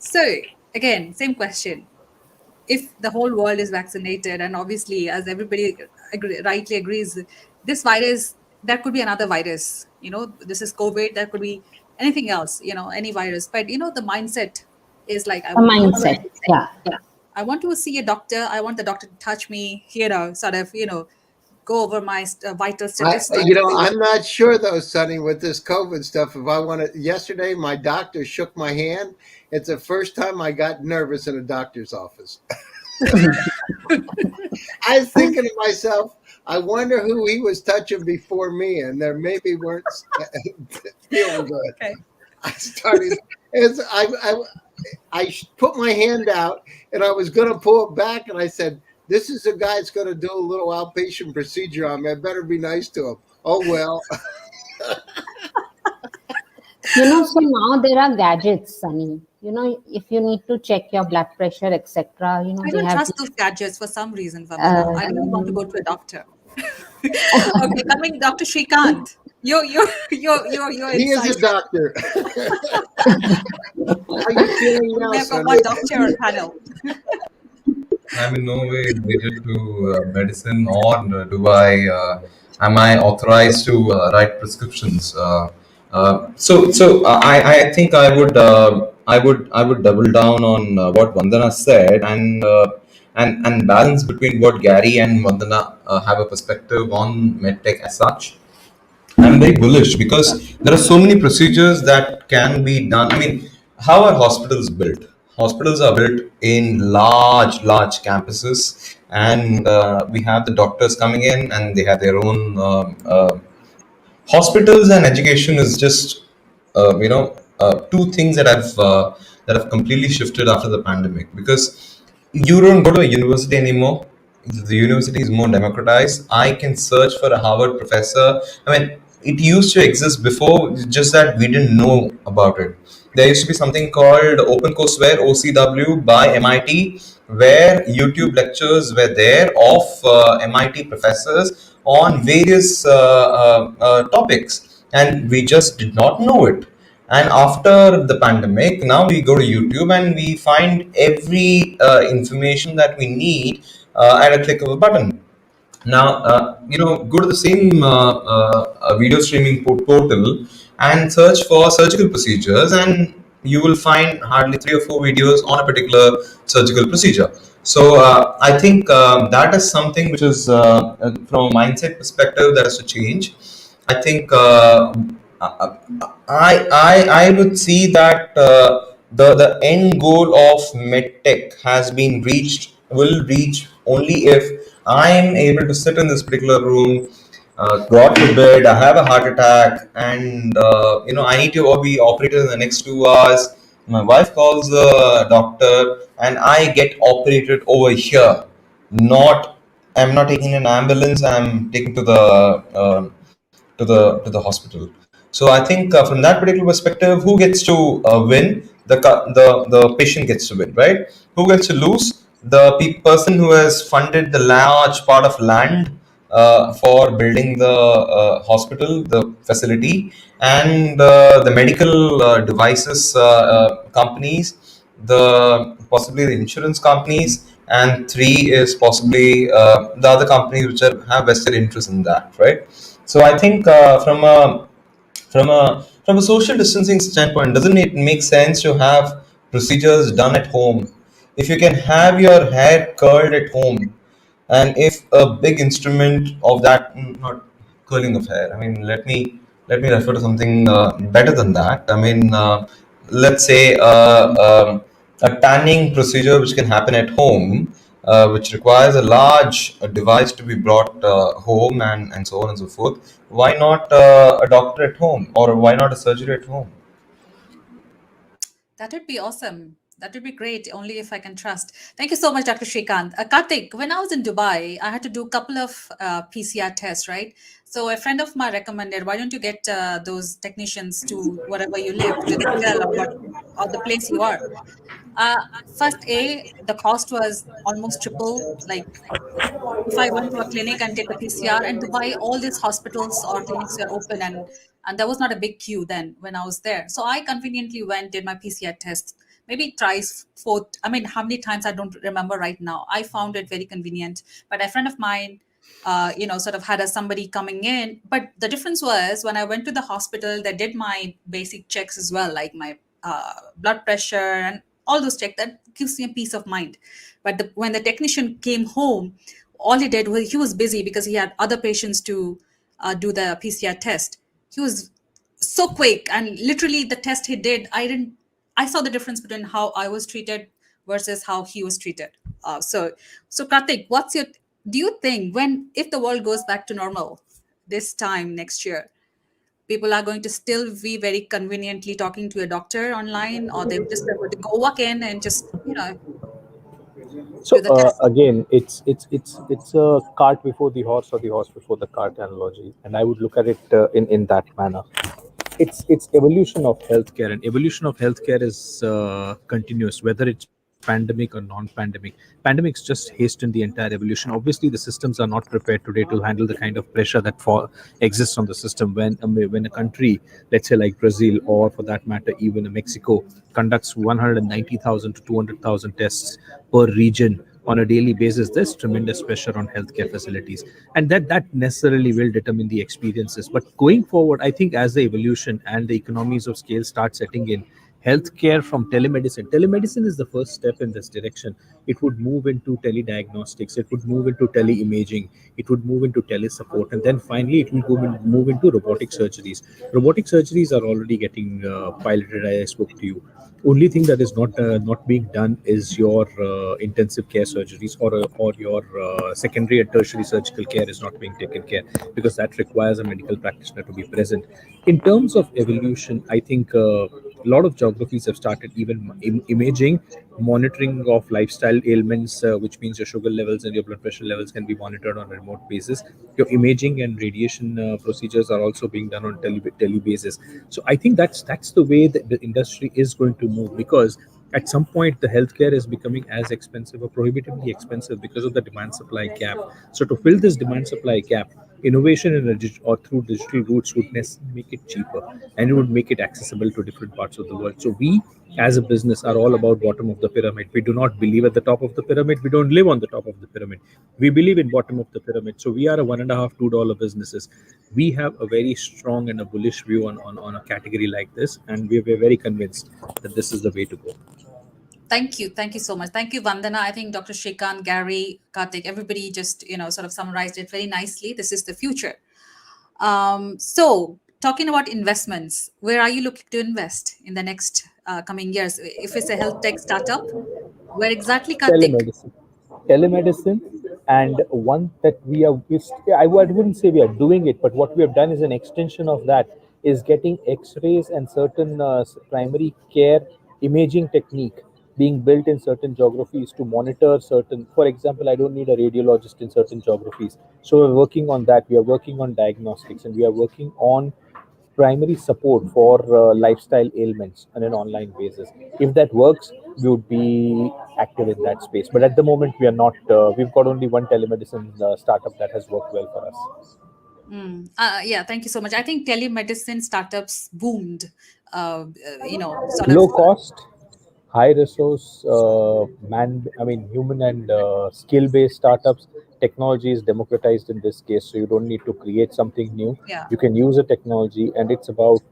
Speaker 1: So again, same question. If the whole world is vaccinated, and obviously, as everybody rightly agrees, this virus, that could be another virus. This is COVID. That could be anything else. Any virus. But the mindset is like
Speaker 3: A mindset. Yeah.
Speaker 1: I want to see a doctor. I want the doctor to touch me, sort of, go over my vital statistics.
Speaker 5: I'm not sure though, Sonny, with this COVID stuff. If I want to, yesterday my doctor shook my hand. It's the first time I got nervous in a doctor's office. I was thinking to myself, I wonder who he was touching before me, and there maybe weren't feeling good.
Speaker 1: Okay.
Speaker 5: I started. I put my hand out, and I was going to pull it back, and I said, "This is a guy that's going to do a little outpatient procedure on me. I better be nice to him." Oh well.
Speaker 3: So now there are gadgets, Sunny. If you need to check your blood pressure, etc.
Speaker 1: I
Speaker 3: they
Speaker 1: don't
Speaker 3: have
Speaker 1: trust those gadgets for some reason, Vandana. I don't want to go to a doctor. Okay, coming Dr. Shrikant. You're
Speaker 5: He is a
Speaker 1: inside.
Speaker 5: doctor. How you feeling now,
Speaker 1: Never
Speaker 5: Sonny?
Speaker 1: one doctor on panel.
Speaker 2: I'm in no way related to medicine, or am I authorized to write prescriptions. I think I would double down on what Vandana said, and balance between what Gary and Vandana have a perspective on medtech as such. I'm very bullish because there are so many procedures that can be done. I mean, how are hospitals built? Hospitals are built in large campuses, and we have the doctors coming in, and they have their own hospitals. And education is just two things that have completely shifted after the pandemic, because you don't go to a university anymore. The university is more democratized. I can search for a Harvard professor. I mean, it used to exist before, just that we didn't know about it. There used to be something called OpenCourseWare, OCW, by MIT, where YouTube lectures were there of MIT professors on various topics, and we just did not know it. And after the pandemic, now we go to YouTube and we find every information that we need at a click of a button. Now, go to the same video streaming portal and search for surgical procedures, and you will find hardly 3 or 4 videos on a particular surgical procedure. So, I think that is something which is, from a mindset perspective, that has to change. I think I would see that the end goal of medtech has been reached, will reach only if I am able to sit in this particular room. God forbid, I have a heart attack, and I need to be operated in the next 2 hours. My wife calls the doctor, and I get operated over here. Not, I'm not taking an ambulance. I'm taken to the hospital. So I think from that particular perspective, who gets to win? The patient gets to win, right? Who gets to lose? The person who has funded the large part of land for building the hospital, the facility, and the medical devices companies, the possibly the insurance companies, and three is possibly the other companies which have vested interest in that, right? So I think from a social distancing standpoint, doesn't it make sense to have procedures done at home? If you can have your hair curled at home, and if a big instrument of that, not curling of hair. I mean, let me refer to something better than that. I mean, let's say a tanning procedure which can happen at home, which requires a large device to be brought home, and so on and so forth. Why not a doctor at home, or why not a surgery at home?
Speaker 1: That would be awesome. That would be great, only if I can trust. Thank you so much, Dr. Shrikant. Karthik, when I was in Dubai, I had to do a couple of PCR tests, right? So a friend of mine recommended, why don't you get those technicians to wherever you live, to the hotel or the place you are. Uh, First, the cost was almost triple. Like if I went to a clinic and take a PCR, and Dubai, all these hospitals or clinics were open, and there was not a big queue then when I was there. So I conveniently went, did my PCR test, maybe thrice, fourth. I mean, how many times I don't remember right now. I found it very convenient. But a friend of mine, sort of had somebody coming in. But the difference was when I went to the hospital, they did my basic checks as well, like my blood pressure and all those check, that gives me a peace of mind. But when the technician came home, all he did was he was busy because he had other patients to do the PCR test. He was so quick, and literally the test he did, I saw the difference between how I was treated versus how he was treated. So Karthik, do you think, when if the world goes back to normal this time next year, people are going to still be very conveniently talking to a doctor online, or they just prefer to go walk in and just
Speaker 4: So
Speaker 1: do the test?
Speaker 4: again, it's a cart before the horse or the horse before the cart analogy, and I would look at it in that manner. It's evolution of healthcare, and evolution of healthcare is continuous, whether it's pandemic or non-pandemic. Pandemics just hasten the entire evolution. Obviously, the systems are not prepared today to handle the kind of pressure that exists on the system when a country, let's say like Brazil, or for that matter even Mexico, conducts 190,000 to 200,000 tests per region on a daily basis. There's tremendous pressure on healthcare facilities, and that necessarily will determine the experiences. But going forward, I think as the evolution and the economies of scale start setting in, healthcare from telemedicine is the first step in this direction. It would move into telediagnostics, it would move into teleimaging, it would move into telesupport, and then finally it will move into robotic surgeries are already getting piloted. I spoke to you. Only thing that is not being done is your intensive care surgeries, or your secondary and tertiary surgical care is not being taken care, because that requires a medical practitioner to be present. In terms of evolution, I think a lot of geographies have started even imaging, monitoring of lifestyle ailments, which means your sugar levels and your blood pressure levels can be monitored on a remote basis. Your imaging and radiation procedures are also being done on tele basis. So I think that's the way that the industry is going to move, because at some point the healthcare is becoming as expensive or prohibitively expensive because of the demand supply gap. So to fill this demand supply gap, innovation or through digital routes would necessarily make it cheaper, and it would make it accessible to different parts of the world. So we as a business are all about bottom of the pyramid. We do not believe at the top of the pyramid. We don't live on the top of the pyramid. We believe in bottom of the pyramid. So we are a $1.5 to $2 businesses. We have a very strong and a bullish view on a category like this, and we're very convinced that this is the way to go.
Speaker 1: Thank you. Thank you so much. Thank you, Vandana. I think Dr. Shrikant, Gary, Karthik, everybody just, sort of summarized it very nicely. This is the future. So talking about investments, where are you looking to invest in the next coming years? If it's a health tech startup, where exactly, Karthik?
Speaker 4: Telemedicine, and one that I wouldn't say we are doing it, but what we have done is an extension of that, is getting x-rays and certain primary care imaging technique being built in certain geographies to monitor certain. For example, I don't need a radiologist in certain geographies, so we're working on that. We are working on diagnostics, and we are working on primary support for lifestyle ailments on an online basis. If that works, we would be active in that space. But at the moment, we are not. We've got only one telemedicine startup that has worked well for us.
Speaker 1: Yeah, thank you so much. I think telemedicine startups boomed, sort of.
Speaker 4: Low cost, high resource, human and skill based startups. Technology is democratized in this case, so you don't need to create something new.
Speaker 1: Yeah.
Speaker 4: You can use a technology, and it's about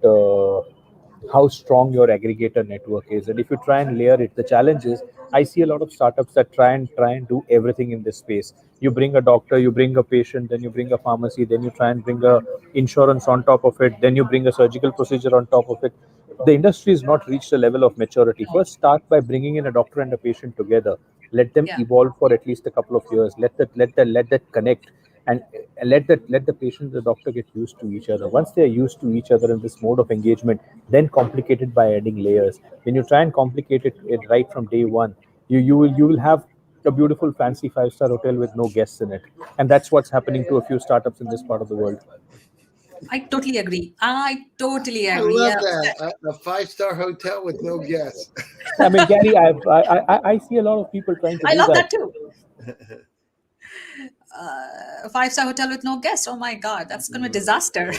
Speaker 4: how strong your aggregator network is. And if you try and layer it, the challenge is, I see a lot of startups that try and do everything in this space. You bring a doctor, you bring a patient, then you bring a pharmacy, then you try and bring a insurance on top of it, then you bring a surgical procedure on top of it. The industry has not reached a level of maturity.
Speaker 1: No.
Speaker 4: First, start by bringing in a doctor and a patient together. Let them
Speaker 1: Yeah.
Speaker 4: evolve for at least a couple of years. Let that connect, and let the patient and the doctor get used to each other. Once they are used to each other in this mode of engagement, then complicate it by adding layers. When you try and complicate it right from day one, you will have a beautiful fancy 5-star hotel with no guests in it, and that's what's happening to a few startups in this part of the world.
Speaker 1: I totally agree. I totally
Speaker 5: I
Speaker 1: agree.
Speaker 5: love
Speaker 1: Yeah.
Speaker 5: that. A 5-star hotel with no guests.
Speaker 4: I mean, Gary, I see a lot of people trying to
Speaker 1: I
Speaker 4: do
Speaker 1: love
Speaker 4: that.
Speaker 1: that too. A 5-star hotel with no guests. Oh my God, that's gonna be a disaster.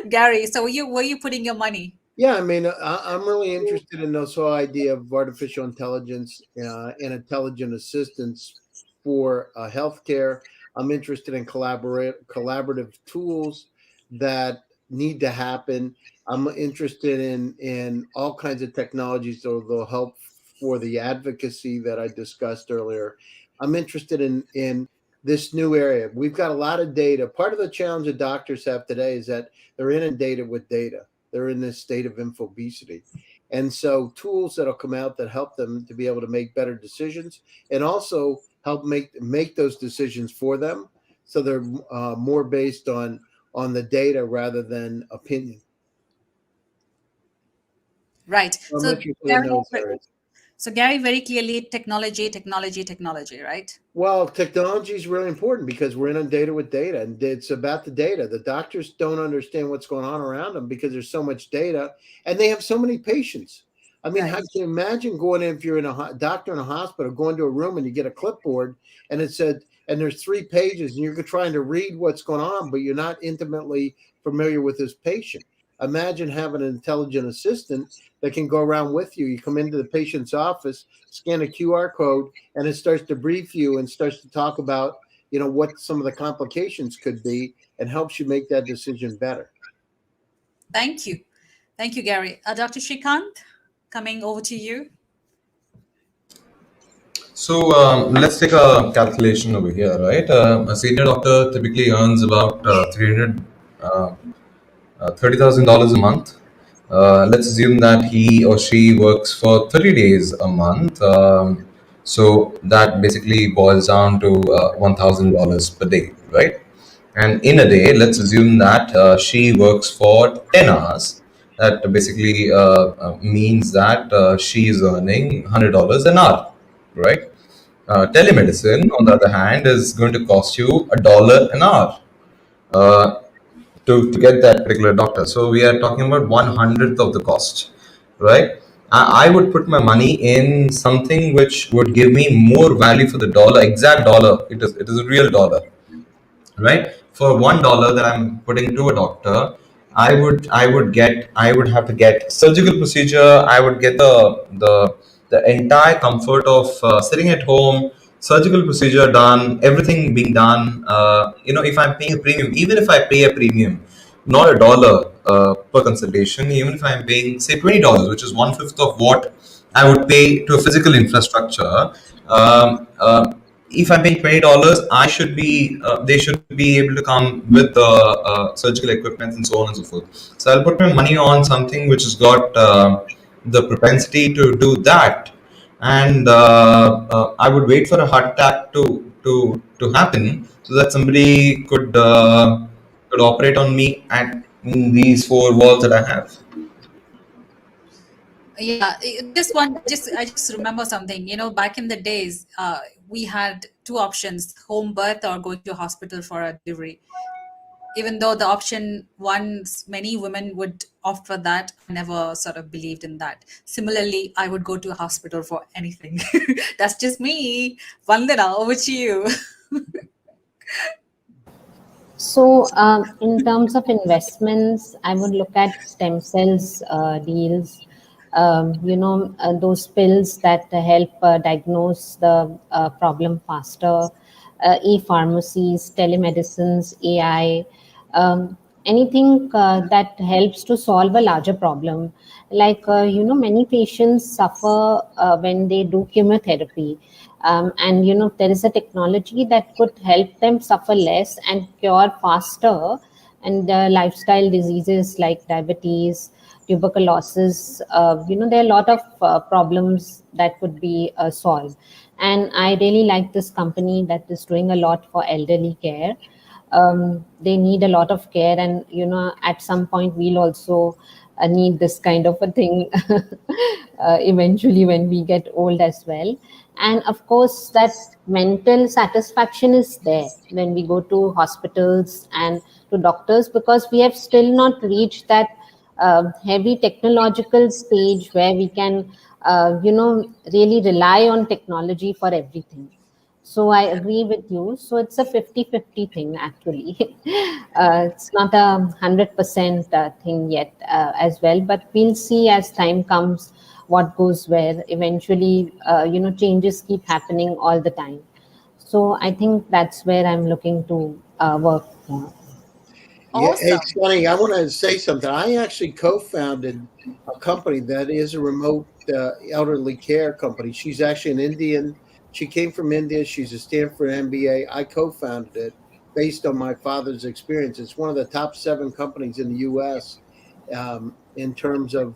Speaker 1: Gary, so where you putting your money?
Speaker 5: Yeah, I mean, I'm really interested in this whole idea of artificial intelligence and intelligent assistance for healthcare. I'm interested in collaborative tools that need to happen. I'm interested in all kinds of technologies that will help for the advocacy that I discussed earlier. I'm interested in this new area. We've got a lot of data. Part of the challenge that doctors have today is that they're inundated with data. They're in this state of infobesity. And so tools that'll come out that help them to be able to make better decisions and also help make those decisions for them. So they're more based on the data rather than opinion.
Speaker 1: Right.
Speaker 5: So I'm interested in those areas.
Speaker 1: So Gary, very clearly, technology, right?
Speaker 5: Well, technology is really important because we're inundated with data, and it's about the data. The doctors don't understand what's going on around them because there's so much data, and they have so many patients. I mean,
Speaker 1: Right.
Speaker 5: how can you imagine going in, if you're in a doctor in a hospital, going to a room and you get a clipboard and it said, and there's 3 pages, and you're trying to read what's going on, but you're not intimately familiar with this patient. Imagine having an intelligent assistant that can go around with you. You come into the patient's office, scan a QR code, and it starts to brief you and starts to talk about, what some of the complications could be and helps you make that decision better.
Speaker 1: Thank you. Thank you, Gary. Dr. Shrikant, coming over to you.
Speaker 2: So let's take a calculation over here, right? A senior doctor typically earns about $30,000 a month. Let's assume that he or she works for 30 days a month. So that basically boils down to $1,000 per day, right? And in a day, let's assume that she works for 10 hours. That basically means that she is earning $100 an hour, right? Telemedicine, on the other hand, is going to cost you $1 an hour. To get that particular doctor. So we are talking about 1/100th of the cost, right? I would put my money in something which would give me more value for the dollar, exact dollar. It is a real dollar, right? For $1 that I'm putting to a doctor, I would have to get surgical procedure. I would get the entire comfort of sitting at home, surgical procedure done, everything being done. If I'm paying a premium, even if I pay a premium, not $1 per consultation, even if I'm paying say $20, which is 1/5 of what I would pay to a physical infrastructure. If I'm paying $20, I should be they should be able to come with the surgical equipment and so on and so forth. So I'll put my money on something which has got the propensity to do that, and I would wait for a heart attack to happen so that somebody could operate on me at these 4 walls that I have.
Speaker 1: Yeah, this one, I just remember something. Back in the days, we had 2 options: home birth or going to hospital for a delivery. Even though the option once many women would opt for that, I never sort of believed in that. Similarly, I would go to a hospital for anything. That's just me. Vandana, over to you.
Speaker 3: So, in terms of investments, I would look at stem cells deals. Those pills that help diagnose the problem faster, e-pharmacies, telemedicines, AI, anything that helps to solve a larger problem. Like, many patients suffer when they do chemotherapy. And there is a technology that could help them suffer less and cure faster, and lifestyle diseases like diabetes, tuberculosis, there are a lot of problems that could be solved. And I really like this company that is doing a lot for elderly care. They need a lot of care, and at some point we'll also need this kind of a thing eventually when we get old as well. And of course that mental satisfaction is there when we go to hospitals and to doctors, because we have still not reached that heavy technological stage where we can really rely on technology for everything. So I agree with you. So it's a 50-50 thing, actually. It's not a 100% thing yet as well, but we'll see as time comes what goes where. Eventually, changes keep happening all the time. So I think that's where I'm looking to work.
Speaker 5: Yeah,
Speaker 1: Awesome.
Speaker 5: it's funny. I want to say something. I actually co-founded a company that is a remote elderly care company. She's actually an Indian. She came from India. She's a Stanford MBA. I co-founded it based on my father's experience. It's one of the top 7 companies in the U.S. In terms of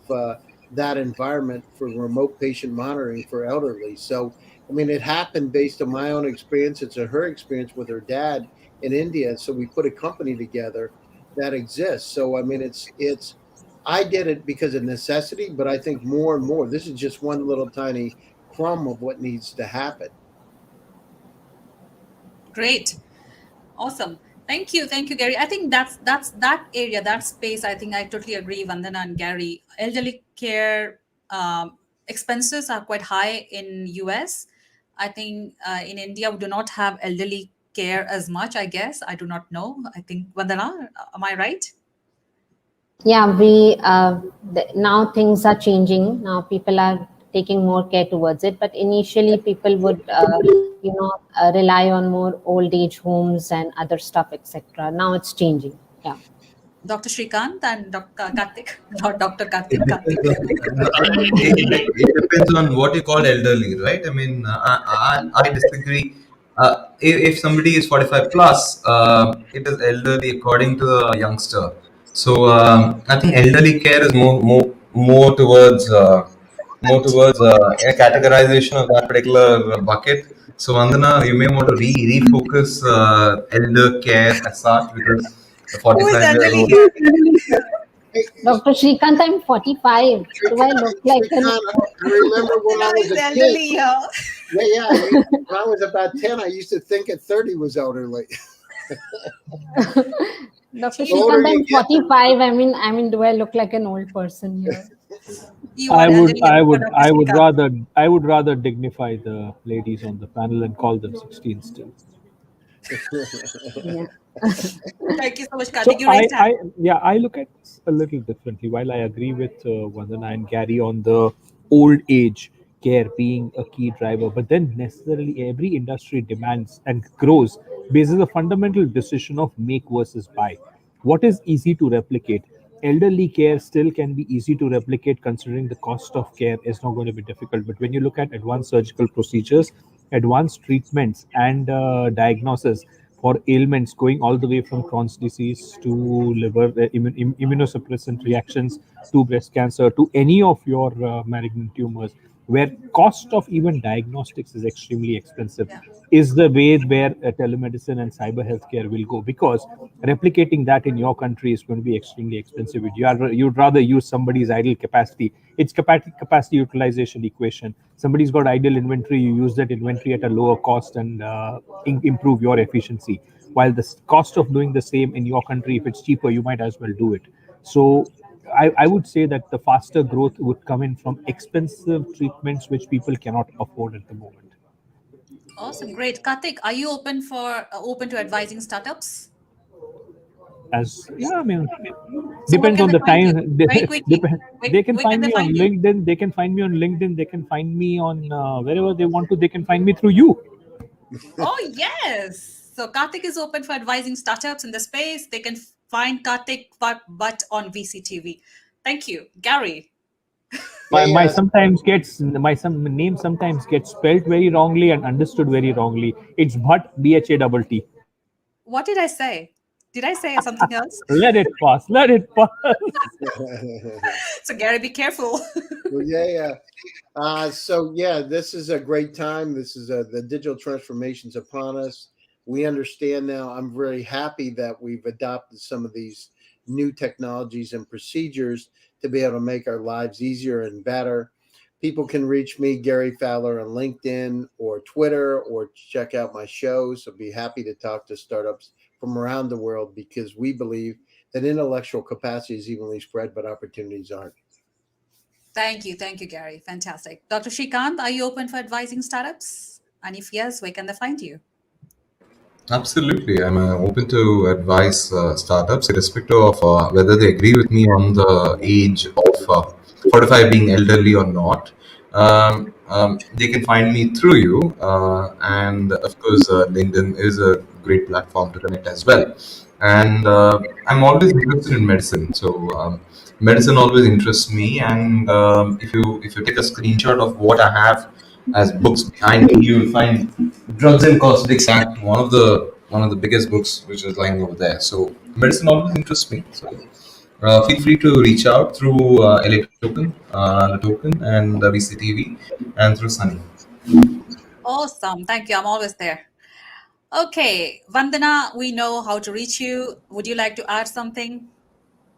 Speaker 5: that environment for remote patient monitoring for elderly. So, I mean, it happened based on my own experience. It's her experience with her dad in India. So we put a company together that exists. So I mean, it's I did it because of necessity, but I think more and more, this is just one little tiny crumb of what needs to happen.
Speaker 1: Great. Awesome. Thank you, Gary. I think that's that area, that space. I think I totally agree, Vandana and Gary. Elderly care expenses are quite high in US. I think in India we do not have elderly care as much. I guess I do not know. I think Vandana, am I right?
Speaker 3: Yeah, we now things are changing. Now people are taking more care towards it. But initially, people would, rely on more old age homes and other stuff, etc. Now it's changing. Yeah.
Speaker 1: Dr. Shrikant and Dr. Karthik, not Dr.
Speaker 2: It
Speaker 1: Karthik, Karthik.
Speaker 2: depends on it depends on what you call elderly, right? I mean, I disagree. If somebody is 45 plus, it is elderly according to the youngster. So I think elderly care is more towards a categorization of that particular bucket. So Vandana, you may want to refocus elder care as such, because the
Speaker 1: Who is
Speaker 2: 45-year
Speaker 1: elderly
Speaker 2: old.
Speaker 1: here?
Speaker 5: Hey,
Speaker 3: Dr. Shrikant, I'm 45. Do I look like an
Speaker 5: Shrikant, I remember when I
Speaker 1: Vandana
Speaker 5: was
Speaker 1: is
Speaker 5: a kid.
Speaker 1: elderly here.
Speaker 5: Yeah, when I was about 10, I used to think at 30 was elderly.
Speaker 3: Dr.
Speaker 5: The older
Speaker 3: Shrikant,
Speaker 5: you
Speaker 3: I'm
Speaker 5: get,
Speaker 3: 45. I mean, do I look like an old person here?
Speaker 1: You are elderly for Dr. Shrikant.
Speaker 4: I would rather dignify the ladies on the panel and call them 16 still.
Speaker 3: Yeah.
Speaker 1: Thank you so much,
Speaker 4: So
Speaker 1: Karthik. You raised hand.
Speaker 4: I look at this a little differently. While I agree with Vandana and Gary on the old age care being a key driver, but then necessarily every industry demands and grows based on a fundamental decision of make versus buy. What is easy to replicate? Elderly care still can be easy to replicate, considering the cost of care is not going to be difficult. But when you look at advanced surgical procedures, advanced treatments, and diagnosis for ailments going all the way from Crohn's disease to liver immunosuppressant reactions to breast cancer to any of your malignant tumors, where cost of even diagnostics is extremely expensive,
Speaker 1: Yeah.
Speaker 4: is the way where telemedicine and cyber healthcare will go, because replicating that in your country is going to be extremely expensive. You'd rather use somebody's idle capacity. It's capacity utilization equation. Somebody's got idle inventory, you use that inventory at a lower cost and improve your efficiency, while the cost of doing the same in your country, if it's cheaper, you might as well do it. So I would say that the faster growth would come in from expensive treatments which people cannot afford at the moment.
Speaker 1: Awesome, great. Karthik, are you open to advising startups?
Speaker 4: As yeah, I mean,
Speaker 1: So what
Speaker 4: depends
Speaker 1: can
Speaker 4: on
Speaker 1: they
Speaker 4: the
Speaker 1: find you?
Speaker 4: time.
Speaker 1: Very quickly.
Speaker 4: They can
Speaker 1: Where can
Speaker 4: find
Speaker 1: they
Speaker 4: me on
Speaker 1: find you?
Speaker 4: LinkedIn. They can find me on LinkedIn. They can find me on wherever they want to. They can find me through you.
Speaker 1: Oh, yes. So Karthik is open for advising startups in the space. They can find Karthik but on VCTV. Thank you. Gary,
Speaker 5: yeah,
Speaker 4: My
Speaker 5: yeah.
Speaker 4: some name sometimes gets spelled very wrongly and understood very wrongly. It's but BHATT.
Speaker 1: what did I say? Did I say something else?
Speaker 4: Let it pass. Let it pass.
Speaker 1: So Gary, be careful.
Speaker 5: Well, yeah. So yeah, this is a great time. This is the digital transformations upon us. We understand now. I'm very happy that we've adopted some of these new technologies and procedures to be able to make our lives easier and better. People can reach me, Gary Fowler, on LinkedIn or Twitter, or check out my shows. I'll be happy to talk to startups from around the world, because we believe that intellectual capacity is evenly spread, but opportunities aren't.
Speaker 1: Thank you, Gary. Fantastic. Dr. Shrikant, are you open for advising startups? And if yes, where can they find you?
Speaker 2: Absolutely. I'm open to advise startups, irrespective of whether they agree with me on the age of 45 being elderly or not. They can find me through you. And of course, LinkedIn is a great platform to connect as well. and I'm always interested in medicine. So medicine always interests me. And if you take a screenshot of what I have as books behind me, you will find Drugs and Cosmetics Act, one of the biggest books which is lying over there. So medicine always interests me. So feel free to reach out through LA Token, and VCTV, and through Sunny.
Speaker 1: Awesome. Thank you. I'm always there. Okay, Vandana, we know how to reach you. Would you like to add something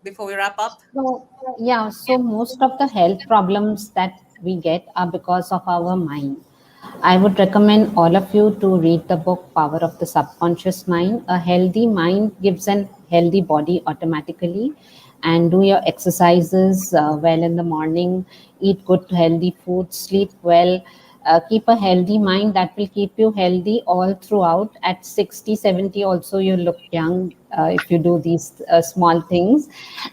Speaker 1: before we wrap up?
Speaker 3: So, yeah, so most of the health problems that we get are because of our mind. I would recommend all of you to read the book Power of the Subconscious Mind. A healthy mind gives an healthy body automatically. And do your exercises well in the morning, eat good, healthy food, sleep well. Keep a healthy mind that will keep you healthy all throughout. At 60, 70, also, you look young if you do these small things.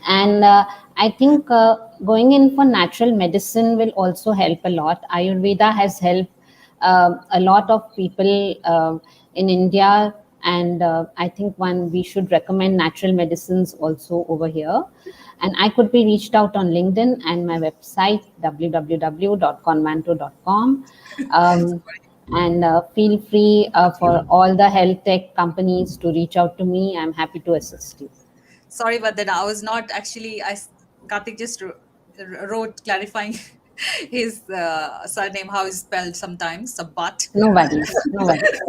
Speaker 3: And I think going in for natural medicine will also help a lot. Ayurveda has helped a lot of people in India, and I think we should recommend natural medicines also over here. And I could be reached out on LinkedIn and my website www.convanto.com. Um, and feel free for all the health tech companies to reach out to me. I'm happy to assist you.
Speaker 1: Sorry, Vandana, I was not actually. Karthik just wrote clarifying his surname, how is spelled sometimes. So, but.
Speaker 3: No worries, no worries.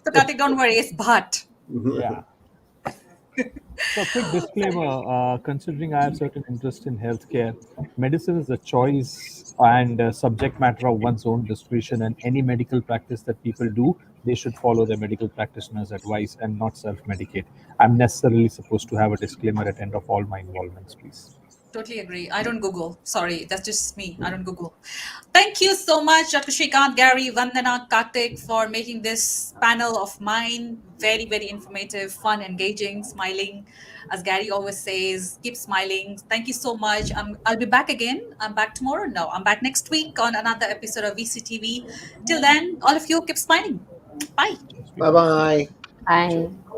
Speaker 1: So, Karthik, don't worry, it's but.
Speaker 4: Yeah. So, quick disclaimer, considering I have certain interest in healthcare, medicine is a choice and subject matter of one's own discretion, and any medical practice that people do, they should follow their medical practitioner's advice and not self-medicate. I'm necessarily supposed to have a disclaimer at end of all my involvements, please.
Speaker 1: Totally agree. I don't Google. Sorry, that's just me. I don't Google. Thank you so much, Dr. Shrikant, Gary, Vandana, Karthik, for making this panel of mine very, very informative, fun, engaging, smiling. As Gary always says, keep smiling. Thank you so much. I'll be back again. I'm back tomorrow. No, I'm back next week on another episode of VCTV. Till then, all of you keep smiling. Bye.
Speaker 5: Bye bye.
Speaker 3: Bye.